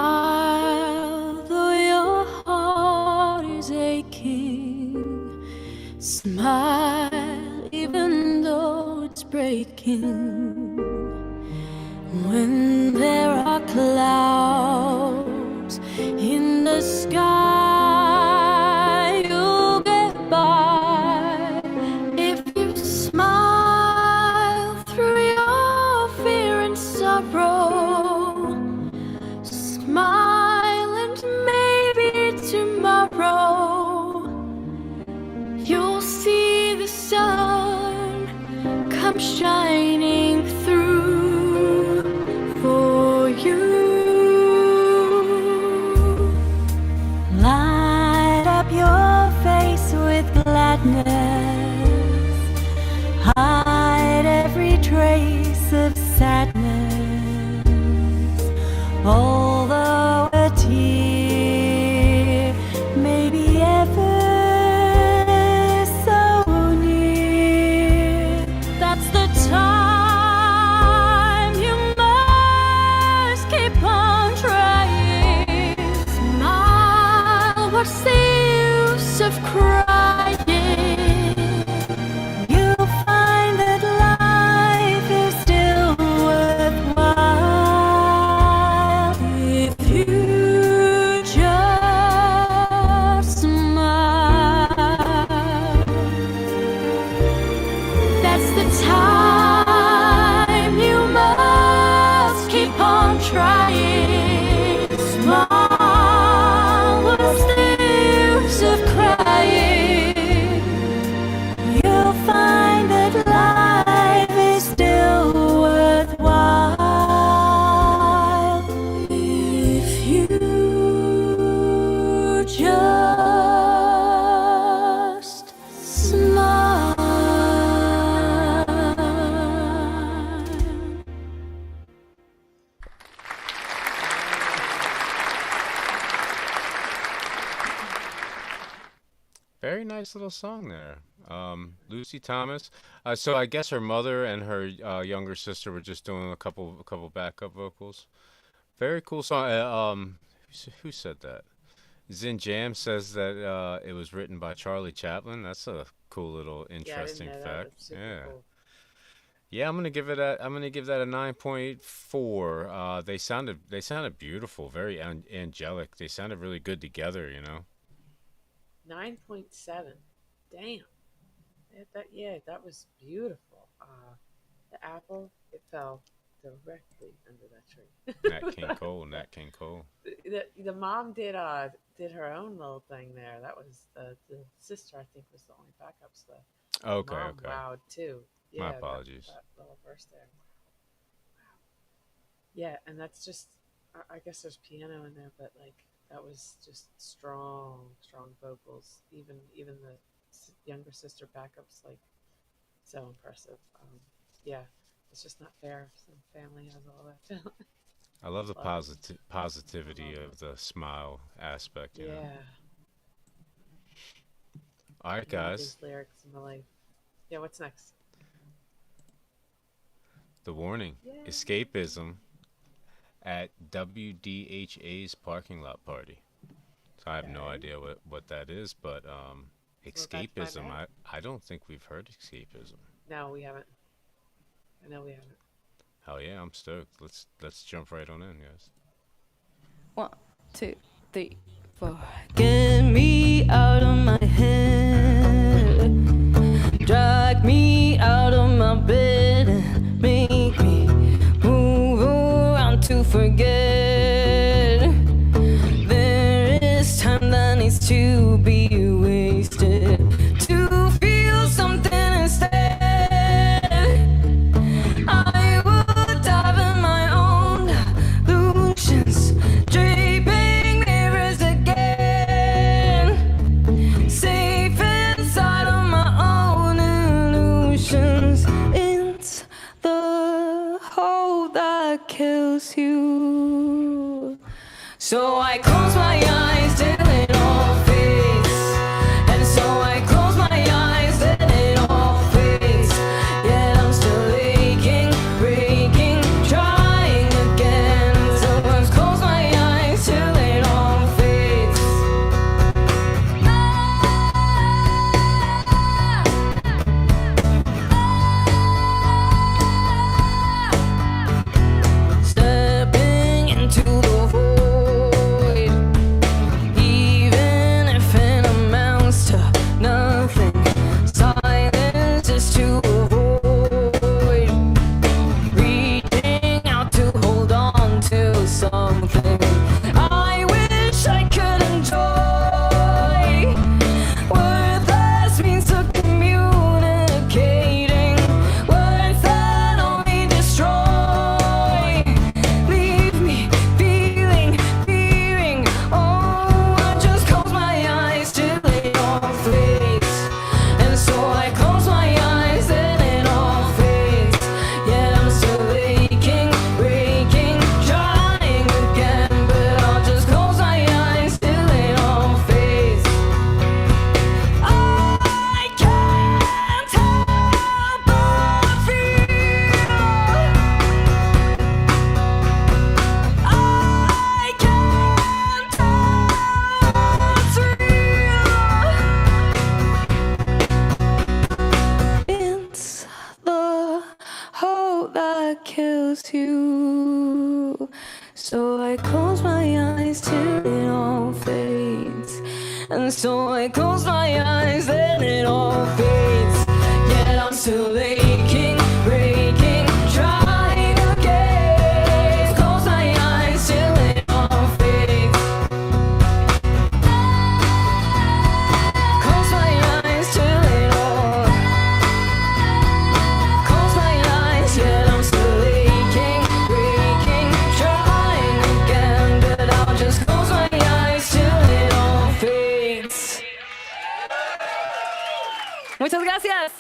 Smile, though your heart is aching. Smile, even though it's breaking. When there are clouds in the sky, you'll get by if you smile through your fear and sorrow. Smile and maybe tomorrow you'll see the sun come shining through for you. Light up your face with gladness. Hide every trace of sadness. Although a tear may be ever so near, that's the time you must keep on trying. Smile, what's the use of crying? You'll find that life is still worth nice little song there. Lucy Thomas. So I guess her mother and her younger sister were just doing a couple backup vocals. Very cool song. Who said that? Zin Jam says that it was written by Charlie Chaplin. That's a cool little Yeah, I didn't interesting know that. fact. That's super Yeah. cool. Yeah, I'm gonna give that a 9.4. They sounded beautiful, very angelic. They sounded really good together, you know. 9.7. Damn. That was beautiful. The apple, it fell directly under that Nat tree. King Cole, Nat King Cole. The mom did her own little thing there. That was the sister, I think, was the only backup stuff. Okay, Mom okay. wowed too. My Yeah, apologies. that little verse there. Wow. Yeah, and that's just I guess there's piano in there, but like that was just strong vocals. Even the younger sister backups, like so impressive. Yeah, it's just not fair. Some family has all that talent. I love the Love it. positivity I love of the smile aspect, it. you know. Yeah, All right, I love guys. these lyrics in my life. Yeah, what's next? The warning: Yeah. escapism at WDHA's parking lot party. So I have no Okay. idea what that is, but We're about to find escapism. out. I don't think we've heard escapism. No, we haven't. I know we haven't. Hell yeah, I'm stoked. Let's jump right on in, guys. 1, 2, 3, 4. Get me out of my head. Drag me out of my bed. Make me move around to forget. There is time that needs to be wasted to feel something instead. I would dive in my own illusions, draping mirrors again, safe inside of my own illusions. It's the hole that kills you. So I close my eyes till it all fades, and so I close my eyes till it all fades. Yet I'm still aching, breaking, trying again. So I close my eyes till it all fades. Stepping into the void, even if it amounts to nothing. Silence is to avoid, reaching out to hold on to something I wish I could enjoy. Worthless means of communicating, words that only destroy. Leave me feeling, fearing. Oh, I just close my eyes till it all fades, and so I close my eyes then it all fades. Yet I'm still aching, breaking, trying again, but I'll just close my eyes till it all fades. I can't help but feel. I can't tell what's real. It's the hope that kills you. So I close my eyes till it all fades, and so I close my eyes then it all fades. Yet I'm still aching, breaking, trying again. Close my eyes till it all fades. Close my eyes till it all. Close my eyes, yet I'm still aching, breaking, trying again, but I'll just close my eyes till it all fades. Muchas gracias.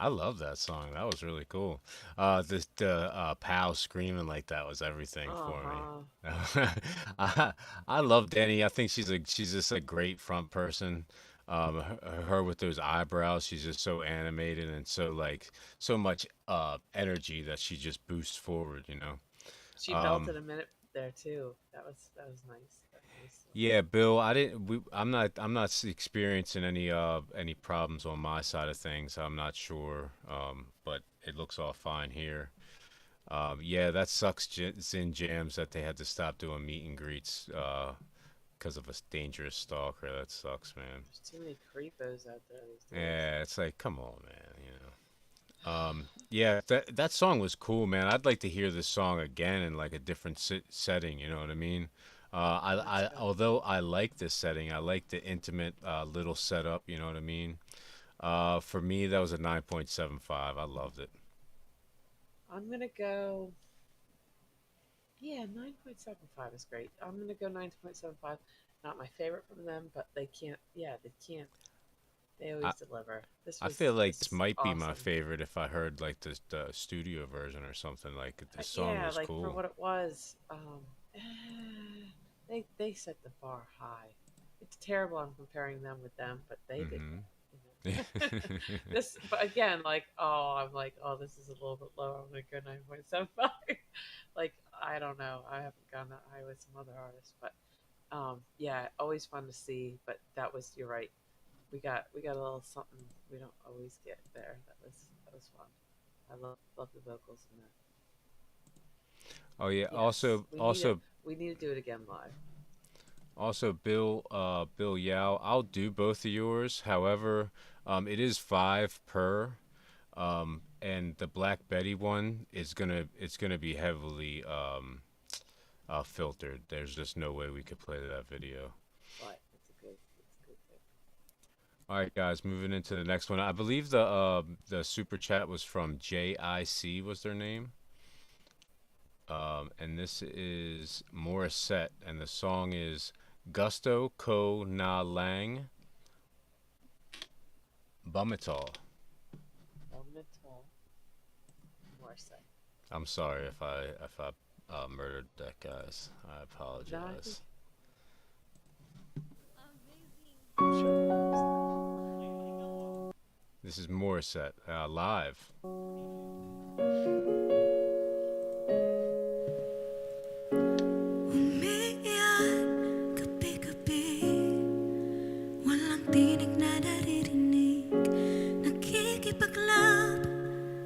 I love that song. That was really cool. The Pow screaming like that was everything for Uh-huh. me. I I love Danny. I think she's just a great front person. Her with those eyebrows, she's just so animated and so like so much energy that she just boosts forward. You know. She Um, belted a minute there too. That was nice. That was Yeah, Bill, I didn't I'm not experiencing any problems on my side of things. I'm not sure. But it looks all fine here. Yeah, that sucks, Zin Jams, that they had to stop doing meet and greets because of a dangerous stalker. That sucks, man. there's too many creepos out there these days. Yeah, it's like, come on, man, you know. Yeah, that song was cool, man. I'd like to hear this song again in like a different setting, you know what I mean? Let's I go. although I like this setting, I like the intimate little setup, you know what I mean? For me, that was a 9.75. I loved it. I'm gonna go. Yeah, 9.75 is great. I'm gonna go 9.75. Not my favorite from them, but they can't. Yeah, they can't. They I always deliver. This I was feel like this this was might be my awesome. favorite if I heard like the studio version or something. Like this song Yeah, was like for cool. what it was, they set the bar high. It's terrible I'm comparing them with them, but they did Mm-hmm. that. You know? This, but again, like I'm like, oh, this is a little bit low. I'm gonna go 9.75. Like I don't know, I haven't gone that high with some other artists, but yeah, always fun to see. But that was, you're right. We got a little something we don't always get there. That was fun. I love the vocals in that. Oh yeah. Yes, Also we need to do it again live. Also, Bill Yao, I'll do both of yours. However, it is five per, and the Black Betty one is it's gonna be heavily filtered. There's just no way we could play that video. But it's a good pick. All right, guys, moving into the next one. I believe the super chat was from JIC was their name. And this is Morissette, and the song is Gusto Ko Na Lang Bumital. Elemental Morissette. I'm sorry if I murdered that, guys. I No, I think apologize. I'm sure. This is Morissette live. Umiiyak gabi-gabi, walang tinig na naririnig. Nakikipaglab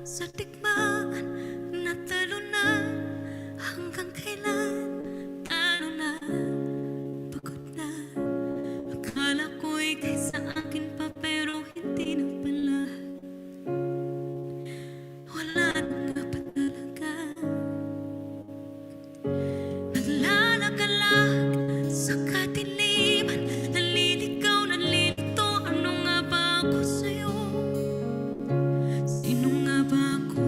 sa digmaan, natalo na hanggang kailan. Ano na, pagod na. Akala ko'y kay sa akin pa pero hindi na pala. Wala na nga pa talaga. Naglalagalag sa kadiliman, naliligaw, nalilito. Ano nga ba ako sa'yo? Sino nga ba ako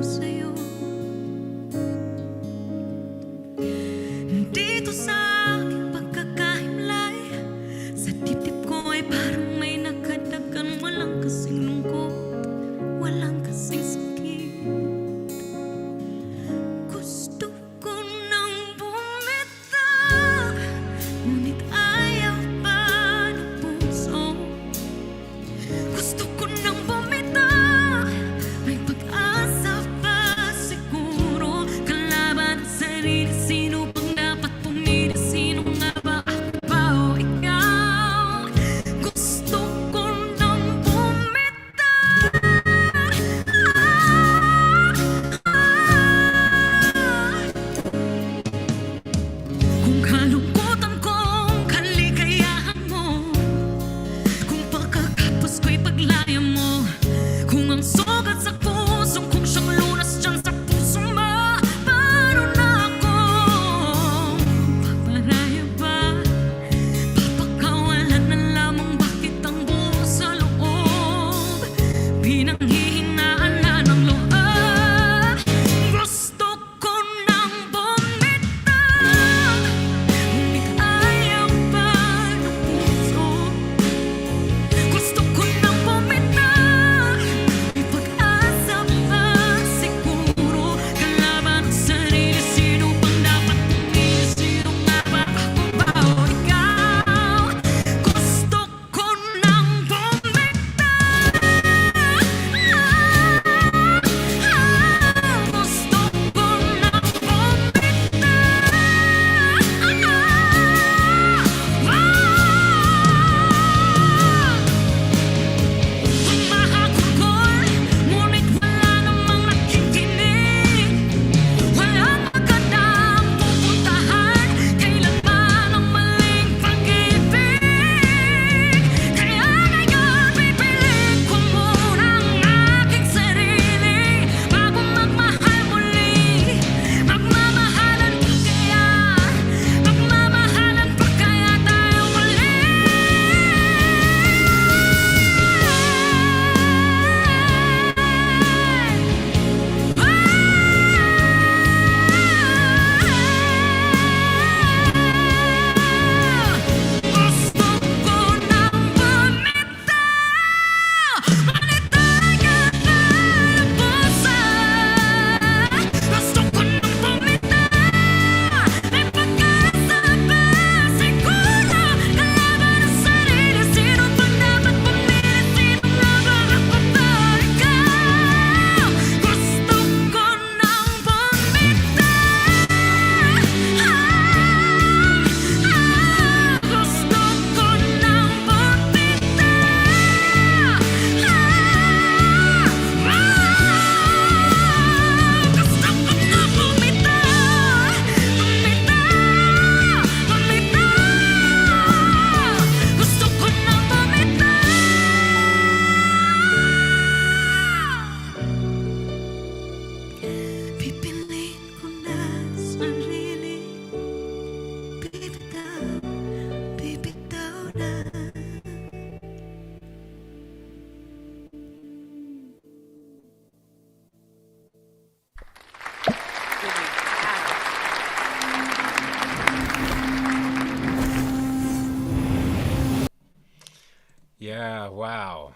Yeah, wow.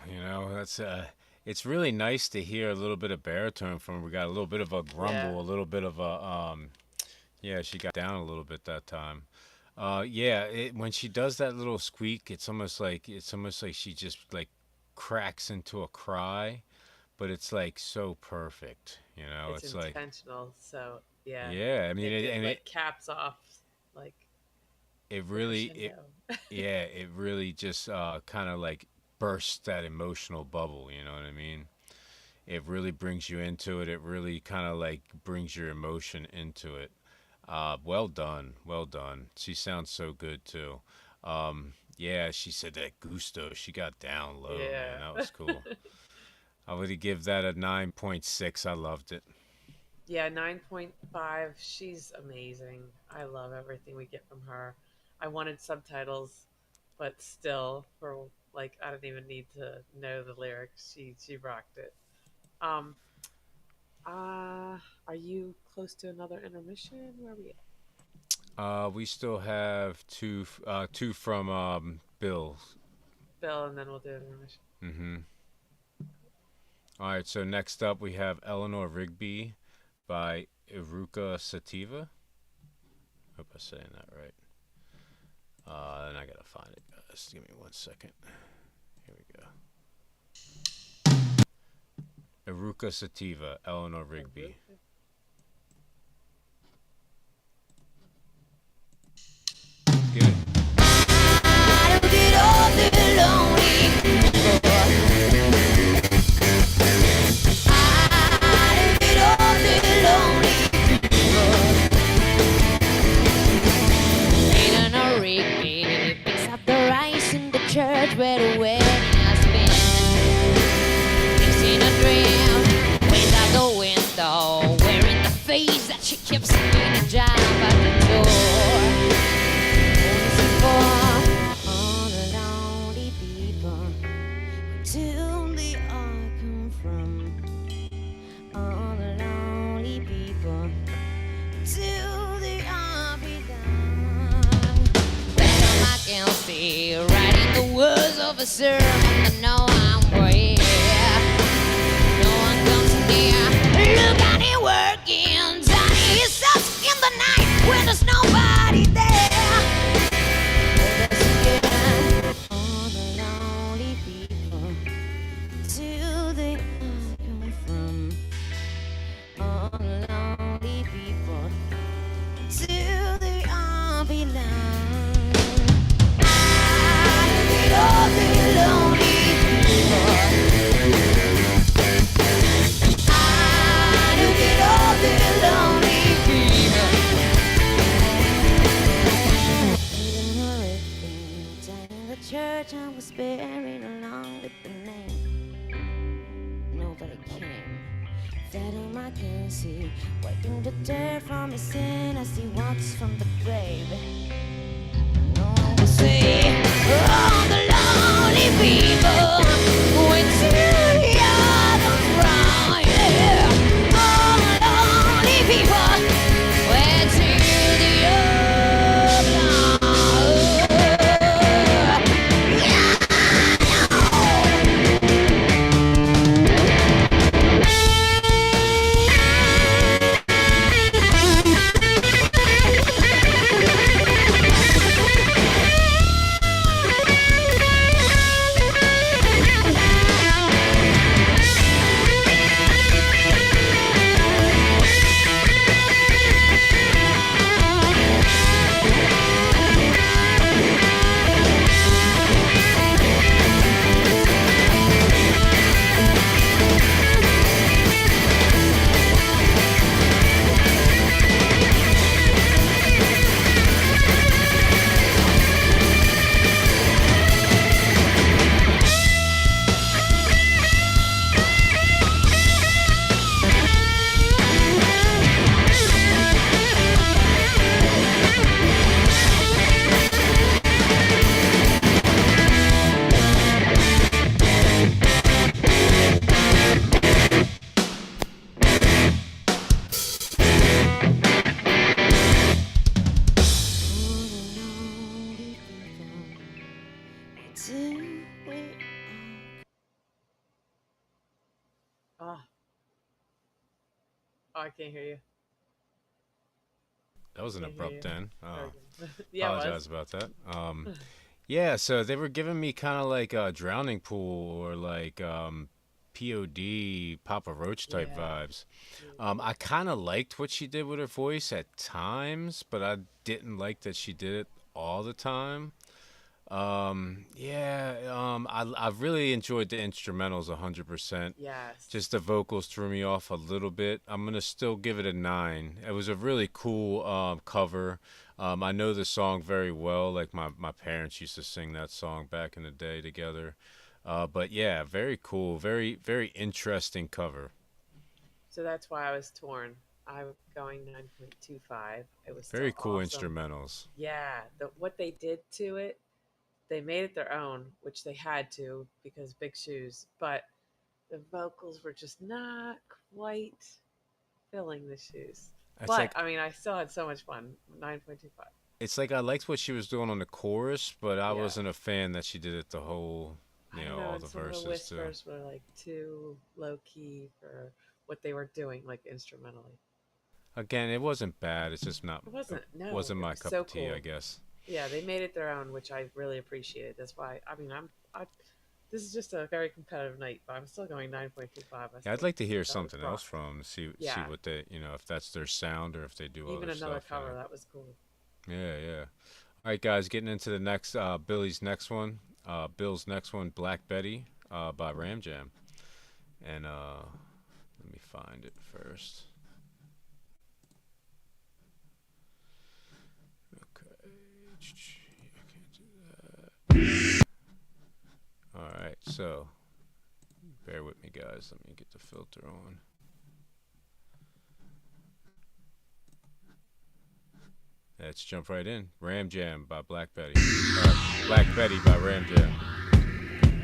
That's it's really nice to hear a little bit of baritone from her. We got a little bit of a Yeah, grumble, a little bit of a yeah, she got down a little bit that time. Yeah, when she does that little squeak, it's almost like she just like cracks into a cry, but it's like so perfect, you know? it's It's like intentional. So yeah, yeah, I mean it and like caps off like it the really it crescendo. yeah, it really just kind of like bursts that emotional bubble, you know what I mean? It really brings you into it. It really kind of like brings your emotion into it. Well done, well done. She sounds so good too. Yeah, she said that gusto. She got down low, man. Yeah. That was cool. I would give that a 9.6. I loved it. Yeah, 9.5. She's amazing. I love everything we get from her. I wanted subtitles, but still, for like, I don't even need to know the lyrics. She rocked it. Um, are you close to another intermission? Where are we at? We still have two from Bill. Bill, and then we'll do an intermission. Mm-hmm. All right. So next up we have Eleanor Rigby by Eruca Sativa. Hope I'm saying that right. And I gotta find it, guys. Give me 1 second. Here we go. Eruca Sativa, Eleanor Rigby. Good. Eleanor Rigby picks up the rice in the church where the wedding has been. Lives in a dream, waits out the window, wearing the face that she keeps in a job at the door. For all the lonely people, where do they all come from? All the lonely people, do they all belong? Better I can see, writing the words of a sermon that know I'm way. No one comes near, look at it working. Johnny is up in the night when there's nobody there. All the lonely people, do they all come from? All the lonely people, do they all belong? I look at all the lonely people. I look at all the lonely people. Eleanor Rigby died in the church I was buried along with the name. Nobody came. Fathom I can see, wiping the dirt from his sin as he walks from the grave. No one will say, all the lonely people, wait till the others run, yeah. All the lonely people, wait till the others run. Yeah. Wait. Oh, oh, I can't hear you. That was an Can't hear you. abrupt end. There Oh, we go. Yeah, it apologize about that. Yeah, so they were giving me kind of like a Drowning Pool or like POD, Papa Roach type Yeah. vibes. I kind of liked what she did with her voice at times, but I didn't like that she did it all the time. Yeah, I really enjoyed the instrumentals 100%. Yes. Just the vocals threw me off a little bit. I'm gonna still give it a 9. It was a really cool cover. I know the song very well. Like my parents used to sing that song back in the day together. But yeah, very cool. Very interesting cover. So that's why I was torn. I was going 9.25. It was Very still cool awesome. instrumentals. Yeah, what they did to it, they made it their own, which they had to because big shoes. But the vocals were just not quite filling the shoes. It's But like I mean, I still had so much fun. 9.25. I liked what she was doing on the chorus, but I Yeah. wasn't a fan that she did it the whole, I don't know, all and the some of the verses too. whispers were like too low key for what they were doing, like instrumentally. Again, it wasn't bad. It's just not. It It wasn't. No, wasn't it my was cup so of tea, I cool. guess. Yeah, they made it their own, which I really appreciated. That's why. I mean, this is just a very competitive night, but I'm still going 9.25. I Yeah, I'd still like to hear that was something else rocked. from them. See Yeah, what they, if that's their sound or if they do even other another stuff. cover that was cool. Yeah, yeah. All right, guys, getting into the next Billy's next one. Bill's next one, Black Betty, by Ram Jam. And let me find it first. Okay. I can't do that. All right, so bear with me, guys. Let me get the filter on. Let's jump right in. Ram Jam by Black Betty. Black Betty by Ram Jam.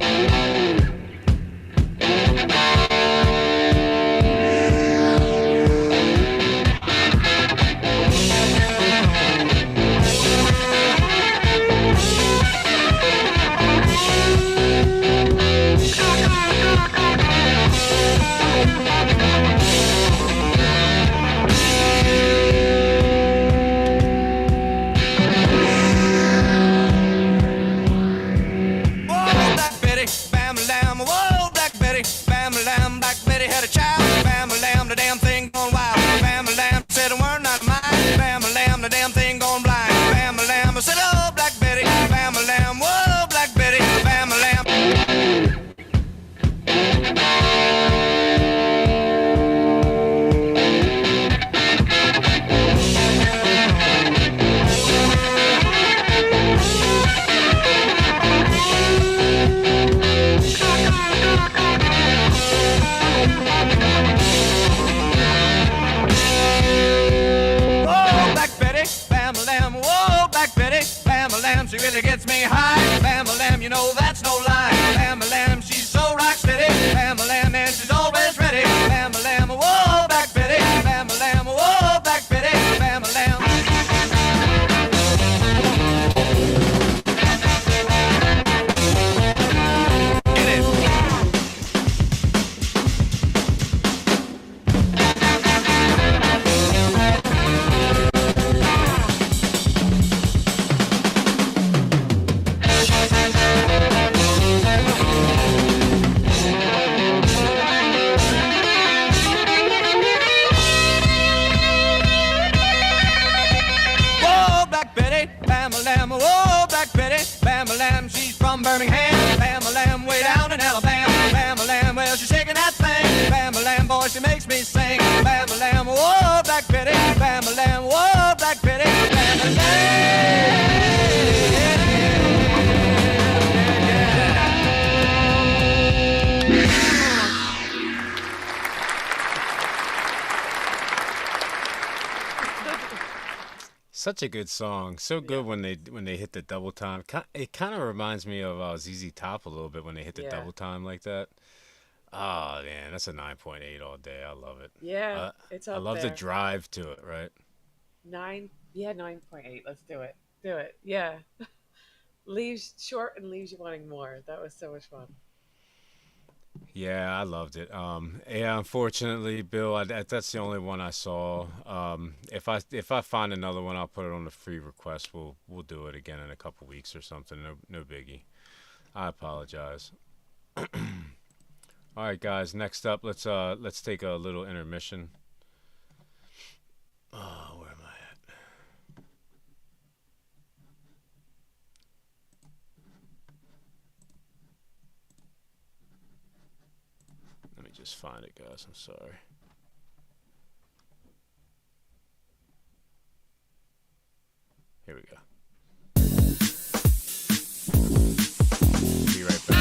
She really gets me high. Bam-a-lam, you know that's no lie. Bam-a-lam, she's so rock steady. Bam-a-lam, and she's always ready. Bam-a-lam, whoa, Black Betty. Bam-a-lam, whoa, Black Betty. Bam-a-lam. Get it. Bam-a-lam, oh, Black Betty, Bam-a-lam, she's from Birmingham, Bam-a-lam, way down in Alabama, Bam-a-lam, well, she's shaking that thing, Bam-a-lam, boy, she makes me sing, Bam-a-lam, oh, Black Betty, Bam-a-lam, oh, Black Betty, Bam-a-lam. Such a good song. So Yeah, good when they hit the double time. It kind of reminds me of ZZ Top a little bit when they hit the yeah, double time like that. Oh man, that's a 9.8 all day. I love it. yeah. Uh, It's I up love the there. drive to it, right? 9. Yeah, 9.8. Let's do it. Do it. Yeah. leaves short and leaves you wanting more. That was so much fun. Yeah, I loved it. Yeah, unfortunately, Bill, that's the only one I saw. If I find another one, I'll put it on the free request. We'll do it again in a couple weeks or something. No biggie. I apologize. All right, guys. Next up, let's take a little intermission. Oh, where am I at? Let me just find it, guys. I'm sorry. Here we go. Be right back.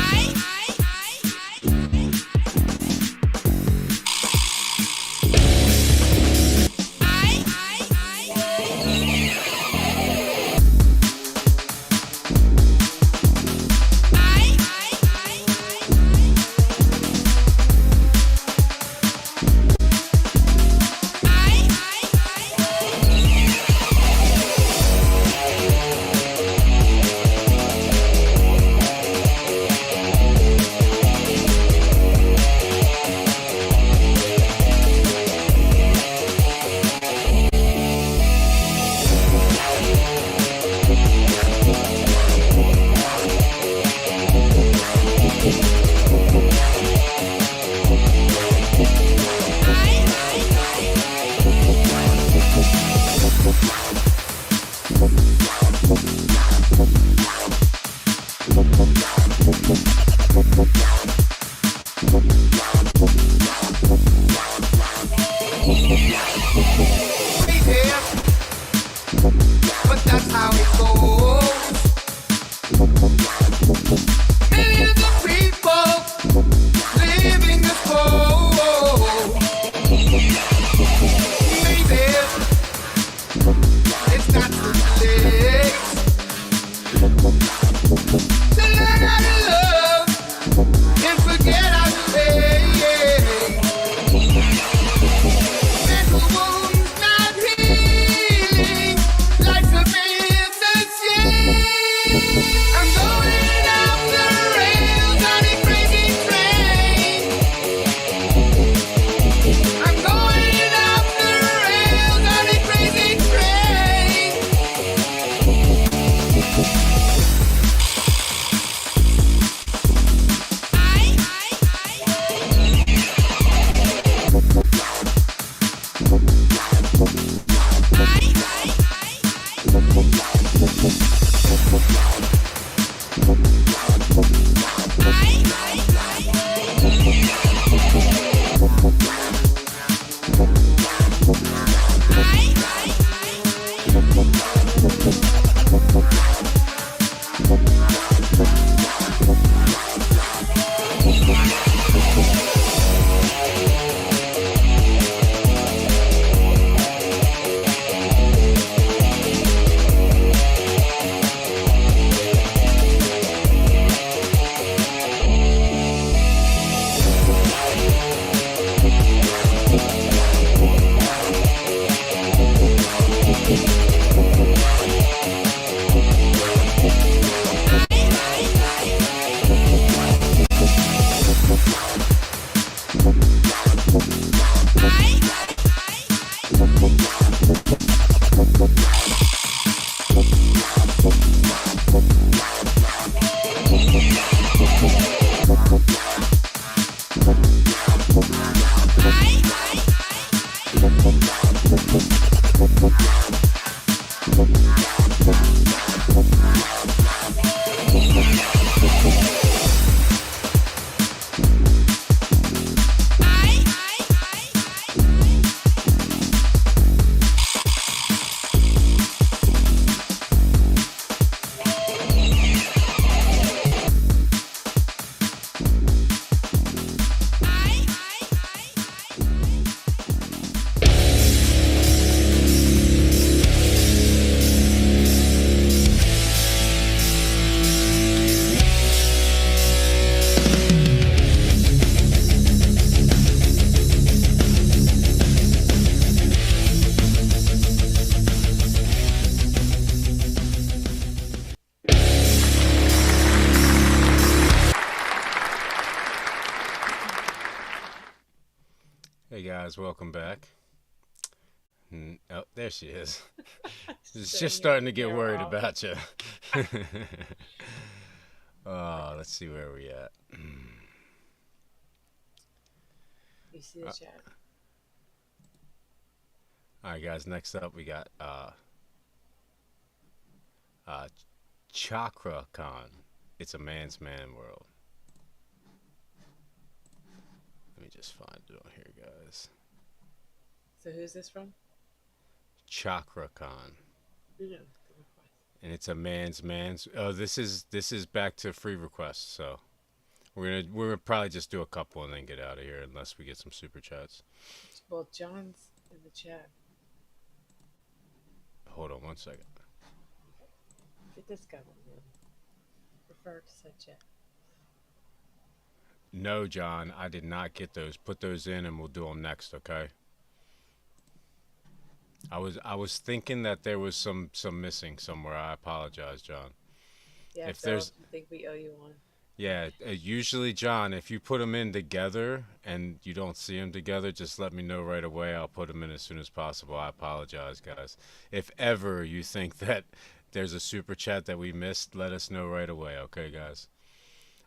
guys, welcome back. Oh, there she is. She's Sitting just in starting the to get camera worried office. about you. Oh, let's see where we at. You see the chat? All right, guys. Next up, we got Chakra Con. It's a man's man world. Let me just find it on here, guys. So who's this from? Chakra Con. Yeah. And it's a man's. Oh, this is back to free requests. So we're gonna probably just do a couple and then get out of here unless we get some super chats. Well, John's in the chat. Hold on one second. Get this guy one then. Refer to said chat. No, John, I did not get those. Put those in and we'll do them next, okay? I was thinking that there was some missing somewhere. I apologize, John. Yeah, If so there's I think we owe you one. Yeah, usually, John, if you put them in together and you don't see them together, just let me know right away. I'll put them in as soon as possible. I apologize, guys. If ever you think that there's a super chat that we missed, let us know right away, okay, guys?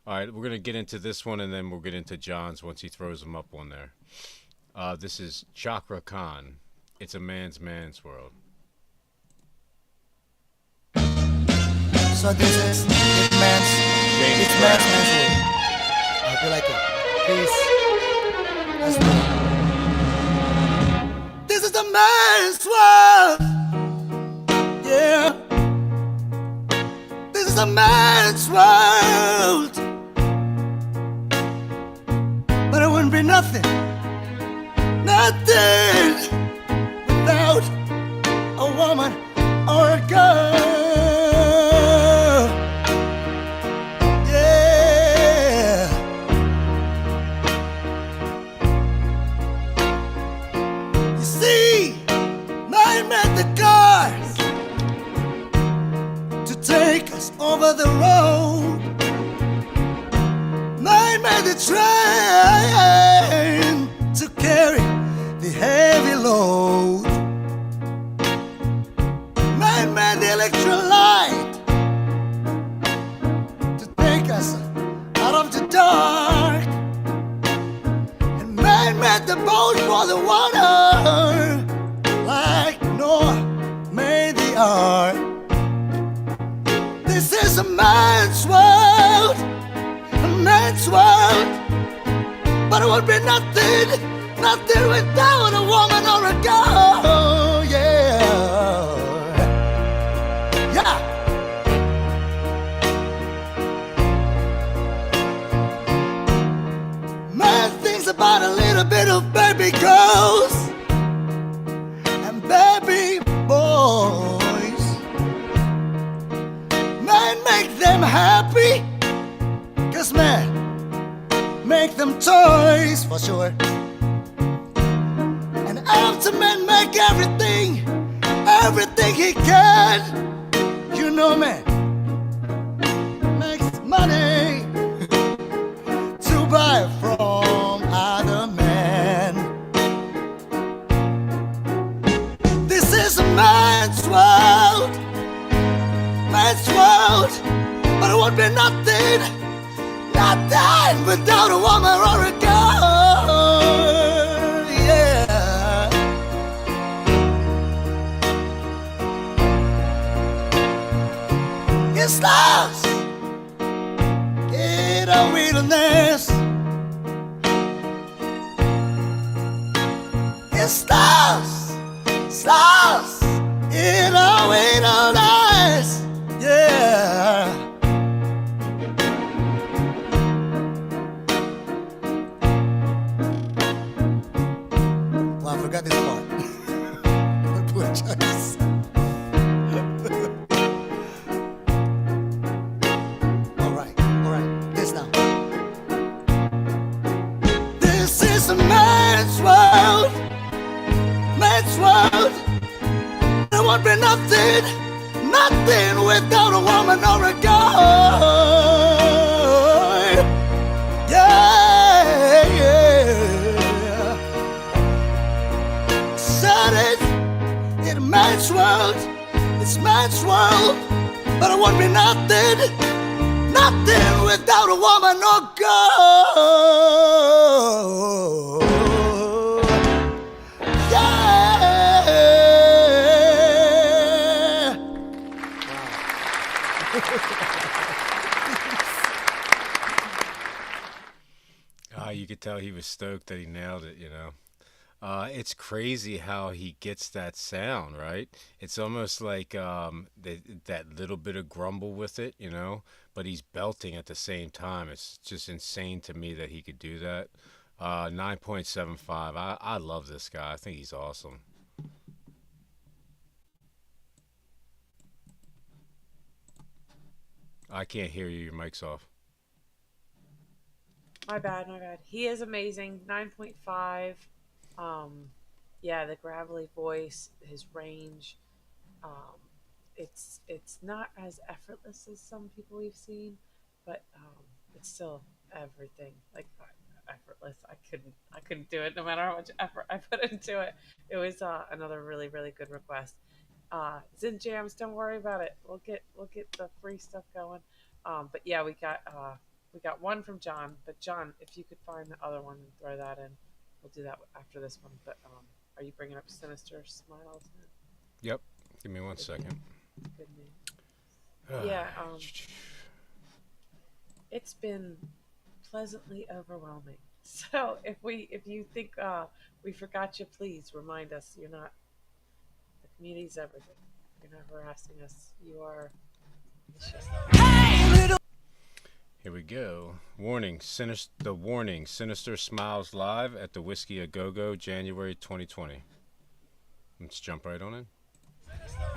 All right, we're going to get into this one, and then we'll get into John's once he throws them up on there. This is Chakra Khan. It's a man's world. So this is man's world. I hope you like it. Peace. That's right. This is the man's world. Yeah. This is the man's world. But it wouldn't be nothing without a woman or a girl. Take us over the road. Man made the train to carry the heavy load. Man made the electrolyte to take us out of the dark. And man made the boat for the water, like Noah made the ark. This is a man's world, but it would be nothing without a woman or a girl, yeah. Man thinks about a little bit of baby girls and baby boys. Man, make them happy, 'cause man, make them toys for sure. And after man make everything he can, you know man makes money to buy from other men. This is a man's world, but it won't be nothing without a woman or a girl, yeah. It's lost in a wilderness. It's lost in a wilderness. Yeah. Well, I forgot this part. Poor choice. All right. This now. This is a man's world. There won't be nothing without a woman or a girl. Yeah. this man's world. But it won't be nothing, nothing without a woman or girl. Yeah. You could tell he was stoked that he nailed it, you know. It's crazy how he gets that sound, right? It's almost like that little bit of grumble with it, you know, but he's belting at the same time. It's just insane to me that he could do that. 9.75. I love this guy. I think he's awesome. I can't hear you. Your mic's off. My bad, my bad. He is amazing. 9.5. Yeah, the gravelly voice, his range. It's not as effortless as some people we've seen, but it's still everything. Like effortless. I couldn't do it no matter how much effort I put into it. It was another really, really good request. Zin Jams, don't worry about it. We'll get the free stuff going. But yeah, we got one from John. But John, if you could find the other one and throw that in, we'll do that after this one. But are you bringing up Sinister Smiles? Yep. Give me 1 second. Good name. Yeah. It's been pleasantly overwhelming. So if you think we forgot you, please remind us. You're not. The community's everything. You're not harassing us. You are. Here we go. Warning, Sinister Smiles live at the Whiskey A Go Go, January 2020. Let's jump right on in.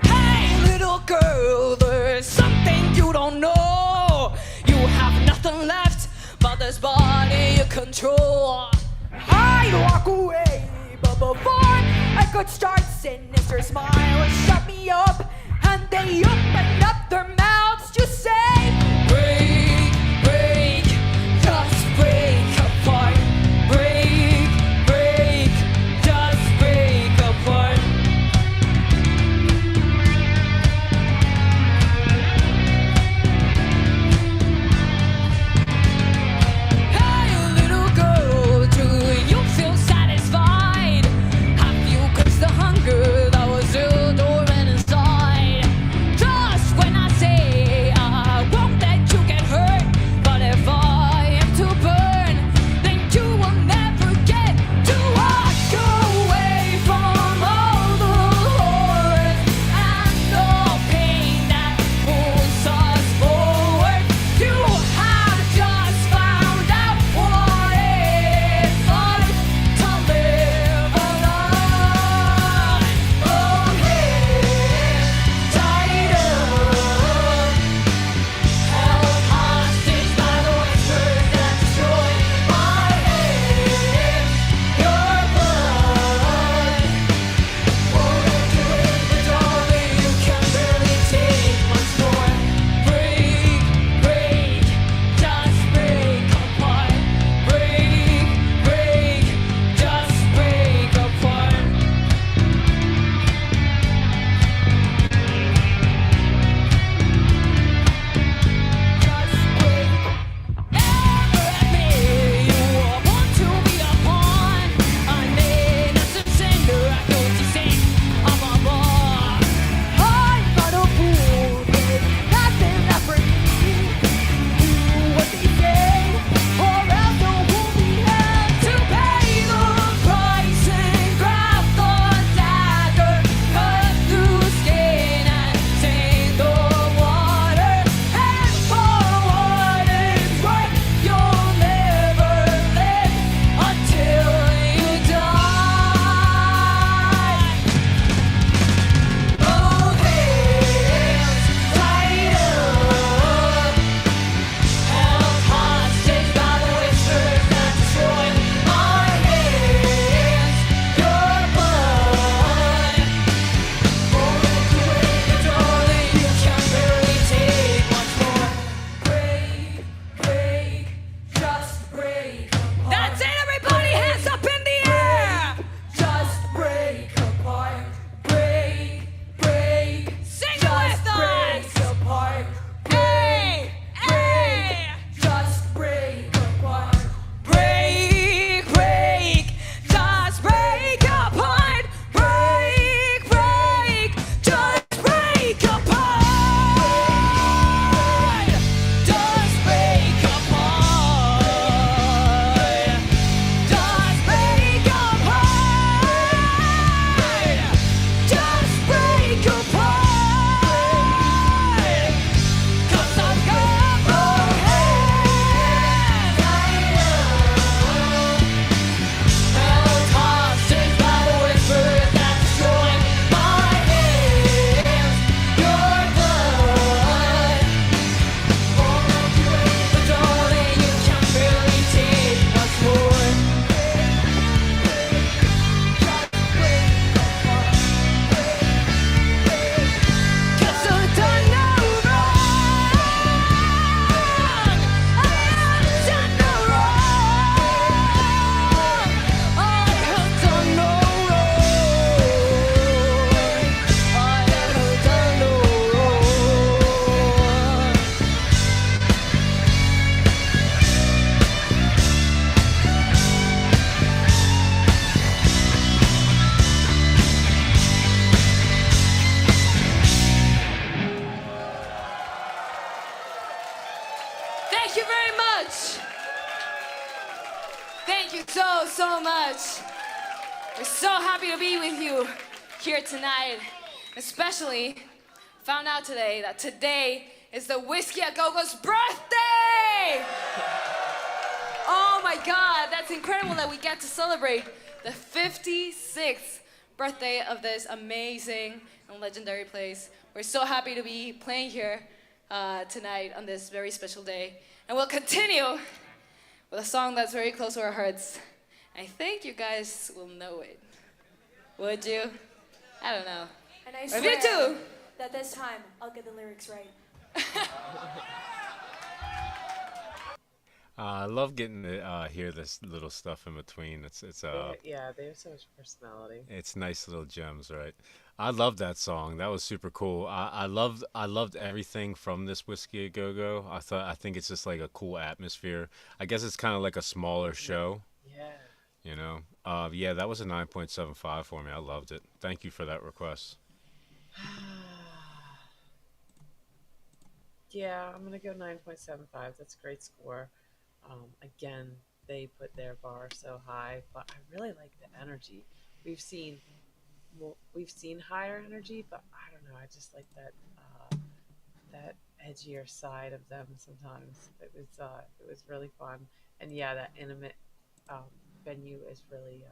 Hey, little girl, there's something you don't know. You have nothing left but this body you control. I walk away, but before I could start, Sinister Smiles shut me up, and they opened up their mouths to say, break, break, just break apart. Break, break, just break apart. Hey, little girl, do you feel satisfied? Have you quenched the hunger that was still dormant inside? Just when I say I won't so much. We're so happy to be with you here tonight. Especially found out today that today is the Whiskey A Go-Go's birthday! Oh my God, that's incredible that we get to celebrate the 56th birthday of this amazing and legendary place. We're so happy to be playing here tonight on this very special day. And we'll continue with a song that's very close to our hearts. I think you guys will know it. Would you? I don't know. And I Or swear me too. that this time I'll get the lyrics right. I love getting to hear this little stuff in between. Yeah, they have so much personality. It's nice little gems, right? I love that song. That was super cool. I loved everything from this Whiskey A Go Go. I think it's just like a cool atmosphere. I guess it's kind of like a smaller show, Yeah. you know. Yeah, that was a 9.75 for me. I loved it. Thank you for that request. Yeah, I'm gonna go 9.75. That's a great score. Again, they put their bar so high, but I really like the energy. We've seen higher energy, but I don't know. I just like that edgier side of them sometimes. It was really fun, and yeah, that intimate venue is really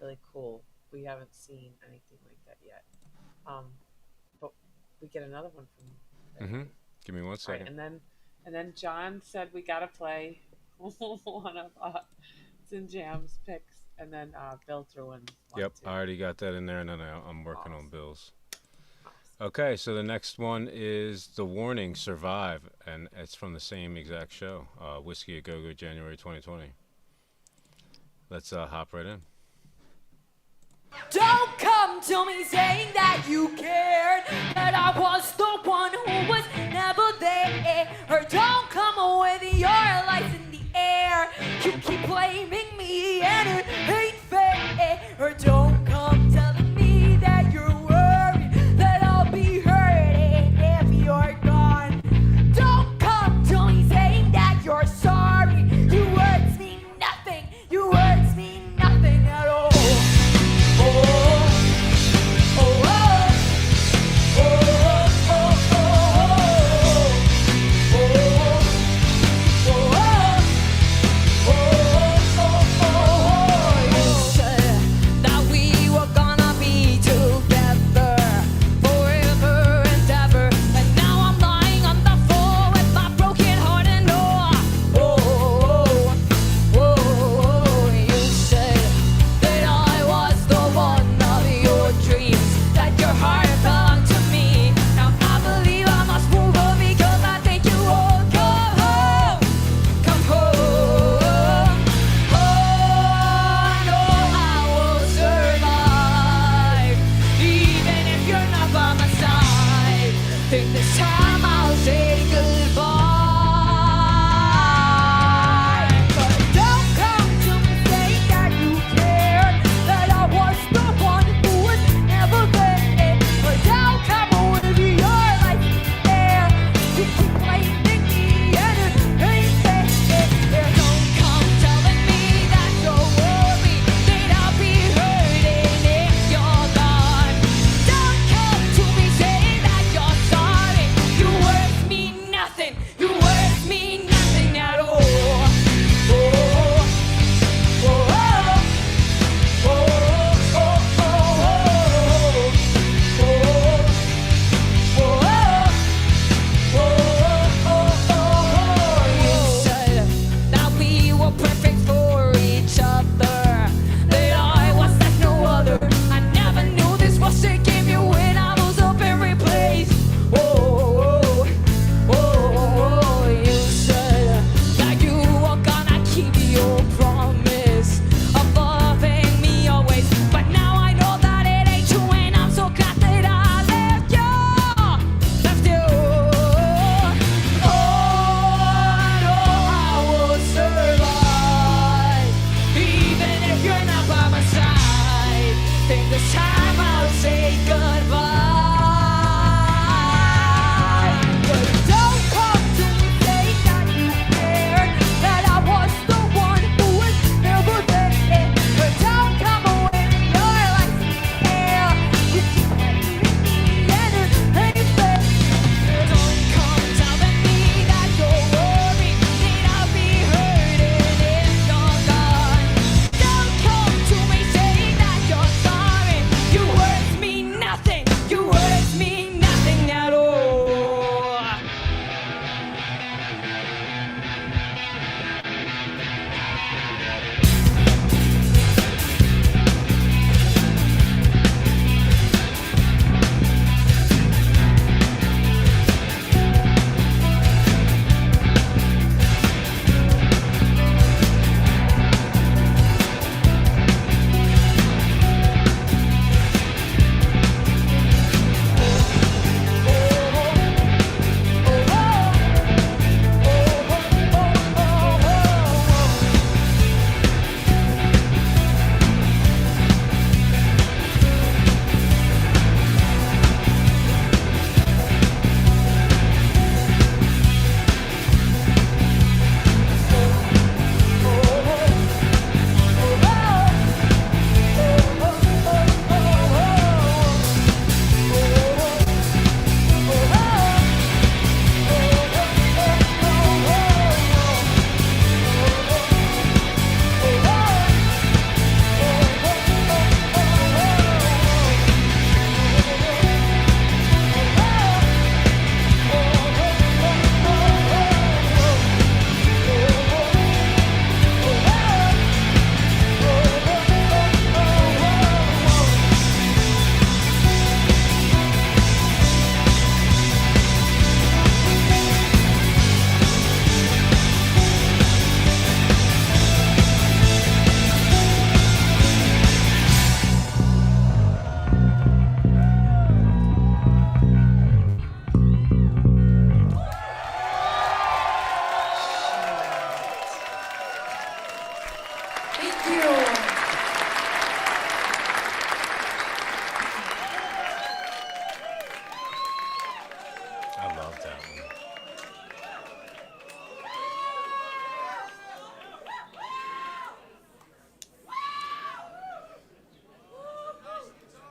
really cool. We haven't seen anything like that yet. But we get another one from. Mm-hmm. Give me one Right, second. and then John said we gotta play one of Sin Jam's picks, and then Bill threw in one Yep, too. I already got that in there, and then I'm working on Awesome. Bill's. Awesome. Okay, so the next one is The Warning, Survive, and it's from the same exact show, Whiskey A Go Go, January 2020. Let's hop right in. Don't come to me saying that you cared, that I was the one who was never there. Or don't come with your lights in the air. You keep blaming me and it ain't fair. Or don't come telling me that you're worried that I'll be hurting if you're gone. Don't come to me saying that you're sorry. You words mean nothing. You words mean nothing at all.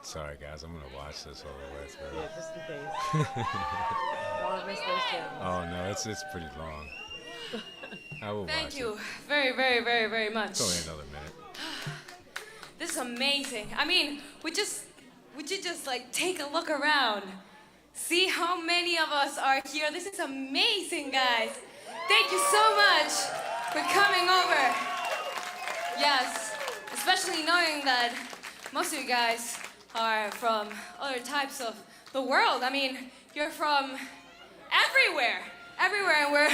Sorry, guys. I'm gonna watch this all the way Yeah, through. just in case. Don't want to miss those gems. Oh no, it's pretty long. I will Thank watch you it. very, very, very, very much. It's only another minute. This is amazing. I mean, would you just like take a look around? See how many of us are here. This is amazing, guys. Thank you so much for coming over. Yes, especially knowing that most of you guys are from other types of the world. I mean, you're from everywhere. Everywhere, and we're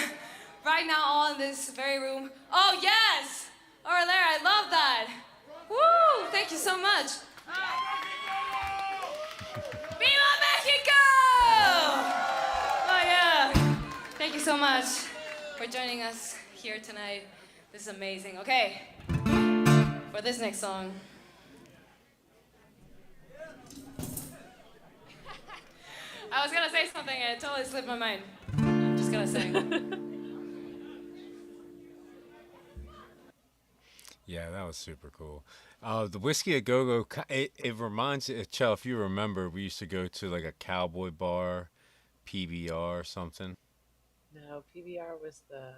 right now all in this very room. Oh, yes! Over there, I love that. Woo! Thank you so much. Viva Mexico! Oh, yeah. Thank you so much for joining us here tonight. This is amazing. Okay, for this next song. I was gonna say something and it totally slipped my mind. I'm just gonna sing. Yeah, that was super cool. The Whiskey a Go Go, it reminds Chell, if you remember, we used to go to like a cowboy bar, PBR or something. No, PBR was the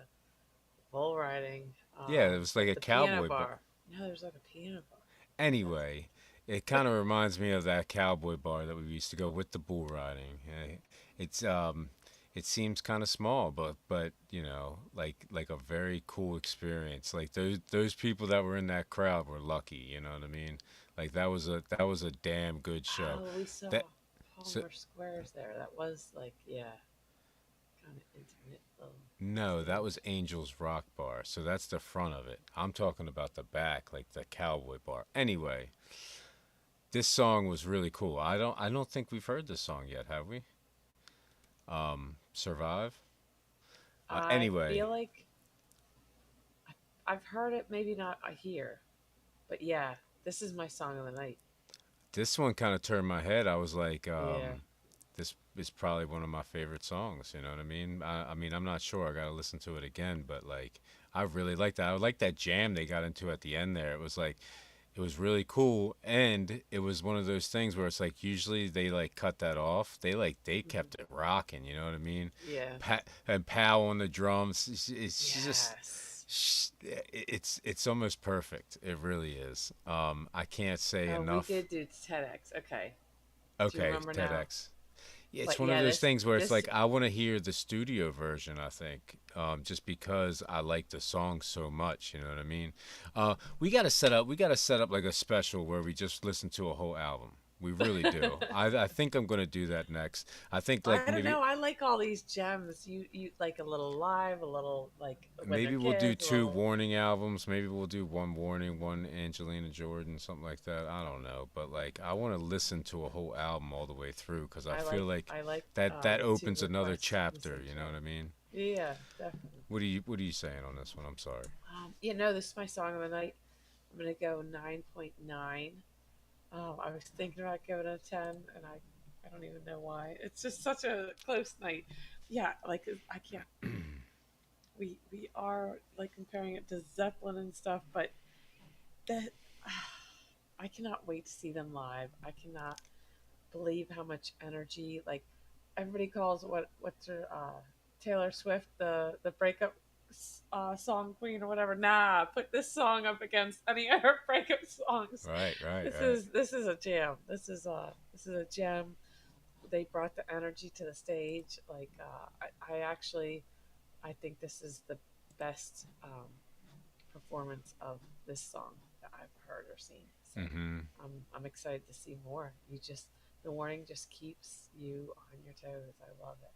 bull riding. Yeah, it was like a the piano cowboy bar. bar. No, there's like a piano bar. Anyway, it kind of reminds me of that cowboy bar that we used to go with the bull riding. It's it seems kind of small, but you know, like a very cool experience. Like those people that were in that crowd were lucky. You know what I mean? Like that was a damn good show. Oh, we saw That so Palmer Squares there. That was like, yeah, kind of intimate little no, that thing. was Angel's Rock Bar. So that's the front of it. I'm talking about the back, like the cowboy bar. Anyway, this song was really cool. I don't think we've heard this song yet, have we? Survive. I Anyway, feel like I've heard it, maybe not here, but yeah, this is my song of the night. this one kind of turned my head. I was like, Yeah. this is probably one of my favorite songs. You know what I mean? I mean, I'm not sure. I got to listen to it again, but like, I really like that. I like that jam they got into at the end there. It was like, it was really cool, and it was one of those things where it's like usually they like cut that off. They kept it rocking. You know what I mean? Yeah. And Pow on the drums. It's just Yes. it's almost perfect. It really is. I can't say Oh, we enough. did do TEDx. Okay. Do you Okay, remember now? TEDx. Yeah, it's But one of yeah, those things where it's this like I want to hear the studio version. I think, just because I like the song so much. You know what I mean? We got to set up. We got to set up like a special where we just listen to a whole album. We really do. I think I'm gonna do that next. I think I like don't maybe know. I like all these gems. You like a little live, a little like when they're maybe we'll do kids, a two little. Warning albums. Maybe we'll do one Warning, one Angelina Jordan, something like that. I don't know, but like I want to listen to a whole album all the way through because I feel like I like that the two opens another requests from the chapter. same You know what I channel. mean? Yeah, definitely. What are you saying on this one? I'm sorry. You know, this is my song of the night. I'm gonna go 9.9. I was thinking about giving it a 10, and I don't even know why. It's just such a close night. Yeah, like I can't. We are like comparing it to Zeppelin and stuff, but that I cannot wait to see them live. I cannot believe how much energy. Like everybody calls what's her Taylor Swift the breakup song queen or whatever. Nah, put this song up against any of her breakup songs. Right, right, This right. is a jam. This is a gem. They brought the energy to the stage. Like I actually I think this is the best performance of this song that I've heard or seen. So Mm-hmm. I'm excited to see more. The warning just keeps you on your toes. I love it.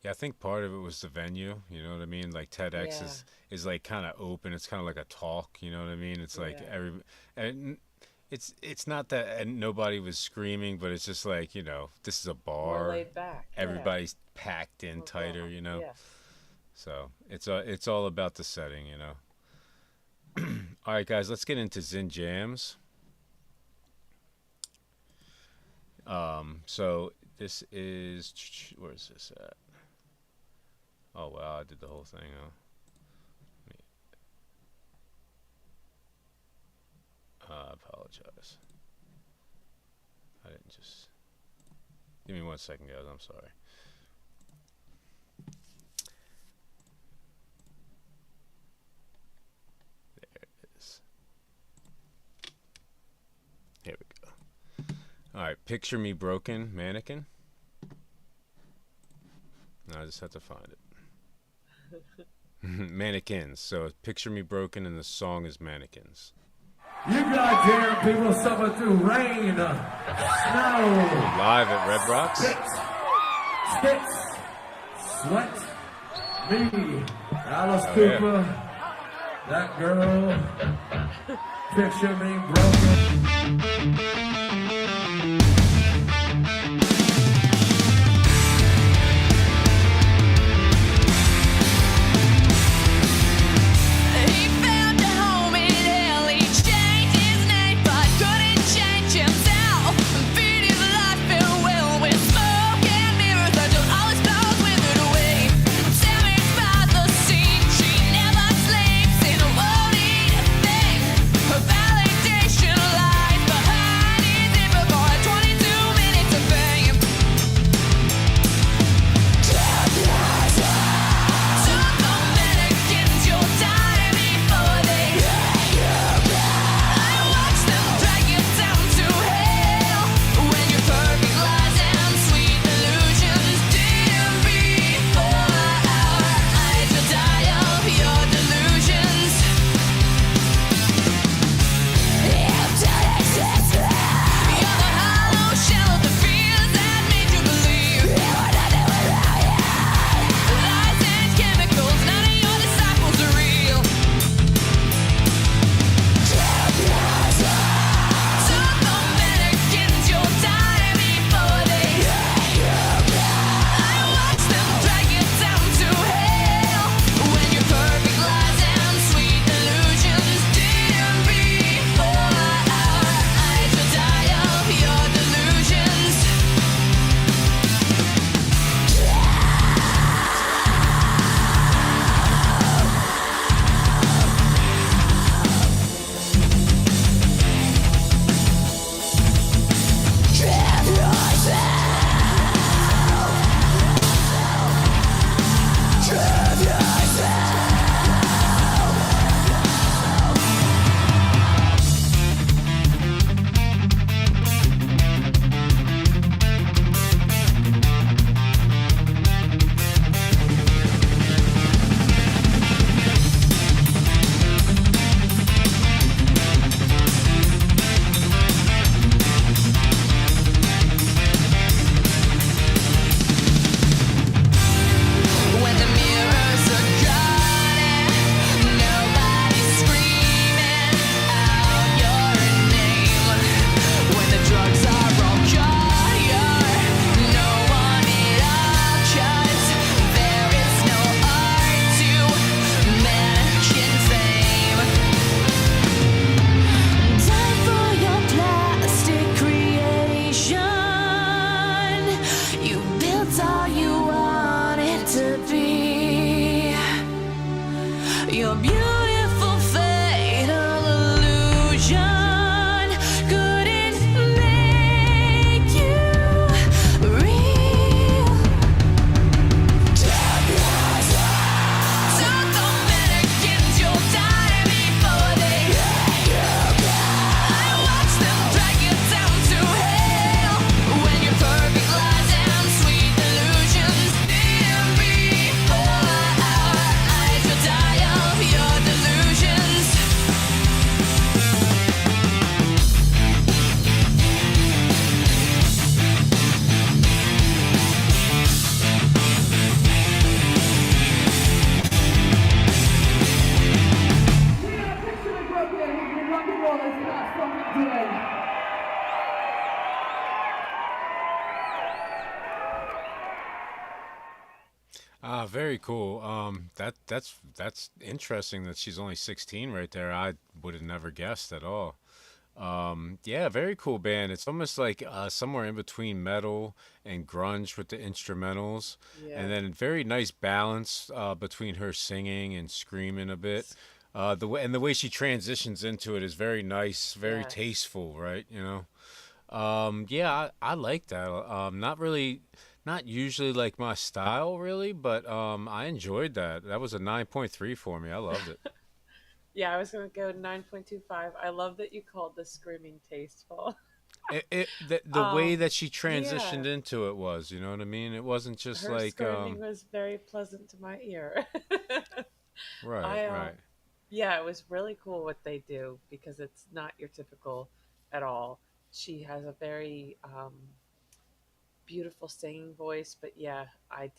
Yeah, I think part of it was the venue. You know what I mean? Like TEDx Yeah, is like kind of open. It's kind of like a talk. You know what I mean? It's like yeah, and it's not that and nobody was screaming, but it's just like this is a more bar. laid back. Yeah, Everybody's packed in more tighter. calm. Yeah. So it's all about the setting. All right, guys, let's get into Zin Jams. So this is where is this at? Oh wow, I did the whole thing. Huh? I apologize. Give me 1 second, guys. I'm sorry. There it is. Here we go. All right, picture me broken, mannequin. No, I just have to find it. Mannequins. So picture me broken, and the song is Mannequins. You goddamn people suffer through rain, snow, Live at Red Rocks. spits, sweat, me, Alice Oh, Cooper, that girl, picture me broken. He found a home in hell. He changed his name, but couldn't change himself. Feed his life farewell with smoke and mirrors that don't always blows withered away. Sammy's by the scene. She never sleeps in a won't eat a thing. Her validation lies behind his zipper for 22 minutes of fame. Took the mannequins your time before they I watch them drag you down to hell when your perfect lies and sweet illusions dim before our eyes will die of your delusions. You're the hollow shell of the fears that made you believe. Lies and chemicals, none of your disciples are real. Took the mannequins your time before they I watch them drag you down to hell when your perfect lies and sweet illusions dim before our eyes will die of your delusions. When the mirrors are gone and nobody's screaming out your name. When the drugs are all gone, you're no one at all, 'cause there is no art to mention fame. Time for your plastic creation. You built all you want it to be. Your beautiful fatal illusion couldn't make you real. Took the mannequins your time before they I watch them drag you down to hell when your perfect lies and sweet illusions dim before our eyes will die of your delusions. Very cool. That's interesting that she's only 16 right there. I would have never guessed at all. Yeah, very cool band. It's almost like somewhere in between metal and grunge with the instrumentals, Yeah. and then very nice balance between her singing and screaming a bit. The way she transitions into it is very nice, very Yes. tasteful, right? You know. Yeah, I like that. Not really, not usually like my style really, but I enjoyed that. That was a 9.3 for me. I loved it. Yeah, I was gonna go 9.25. I love that you called this screaming tasteful. The way um, that she yeah, transitioned into it was, you know what I mean? It wasn't just her like, screaming was very pleasant to my ear. right, I right. Yeah, it was really cool what they do because it's not your typical at all. She has a very beautiful singing voice, but yeah, I